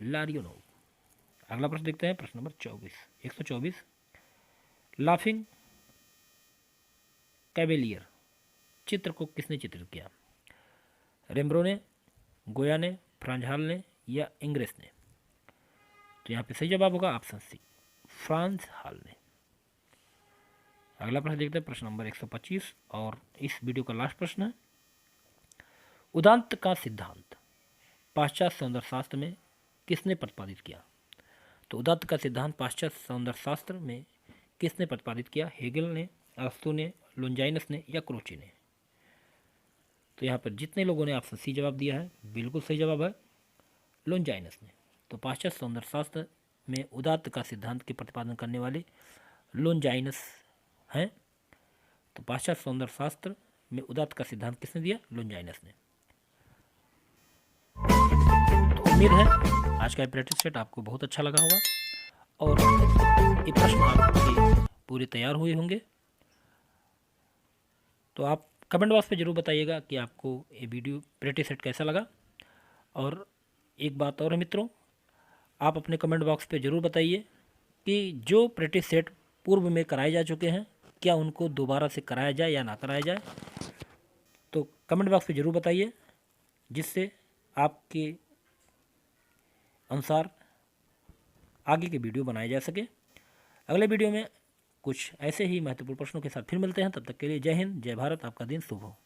Speaker 1: लारियोनोव। अगला प्रश्न देखते हैं, प्रश्न नंबर 124। लाफिंग कैवेलियर चित्र को किसने चित्रित किया? रेम्ब्रो ने, गोया ने, फ्रांज हाल ने, या इंग्रेस ने? तो यहाँ पे सही जवाब होगा ऑप्शन सी, फ्रांज हाल ने। अगला प्रश्न देखते हैं, प्रश्न नंबर 125 और इस वीडियो का लास्ट प्रश्न है। उदांत का सिद्धांत पाश्चात्य सौंदर्य शास्त्र में किसने प्रतिपादित किया? तो उदांत का सिद्धांत पाश्चात्य सौंदर्य शास्त्र में किसने प्रतिपादित किया? हेगल ने, अरस्तू ने, लोंजाइनस ने, या क्रोचे ने? तो यहाँ पर जितने लोगों ने ऑप्शन सी जवाब दिया है बिल्कुल सही जवाब है, लोंजाइनस ने। तो पाश्चात्य सौंदर्य शास्त्र में उदात्त का सिद्धांत के प्रतिपादन करने वाले लोंजाइनस हैं। तो पाश्चात्य सौंदर्य शास्त्र में उदात्त का सिद्धांत किसने दिया? लोंजाइनस ने। तो उम्मीद है आज का प्रैक्टिस सेट आपको बहुत अच्छा लगा होगा और ये प्रश्न आपके पूरे तैयार हुए होंगे। तो आप कमेंट बॉक्स पे ज़रूर बताइएगा कि आपको ये वीडियो प्रैक्टिस सेट कैसा लगा। और एक बात और है मित्रों, आप अपने कमेंट बॉक्स पे ज़रूर बताइए कि जो प्रैक्टिस सेट पूर्व में कराए जा चुके हैं क्या उनको दोबारा से कराया जाए या ना कराया जाए। तो कमेंट बॉक्स पे ज़रूर बताइए जिससे आपके अनुसार आगे के वीडियो बनाए जा सके। अगले वीडियो में कुछ ऐसे ही महत्वपूर्ण प्रश्नों के साथ फिर मिलते हैं। तब तक के लिए जय हिंद, जय भारत, आपका दिन शुभ हो।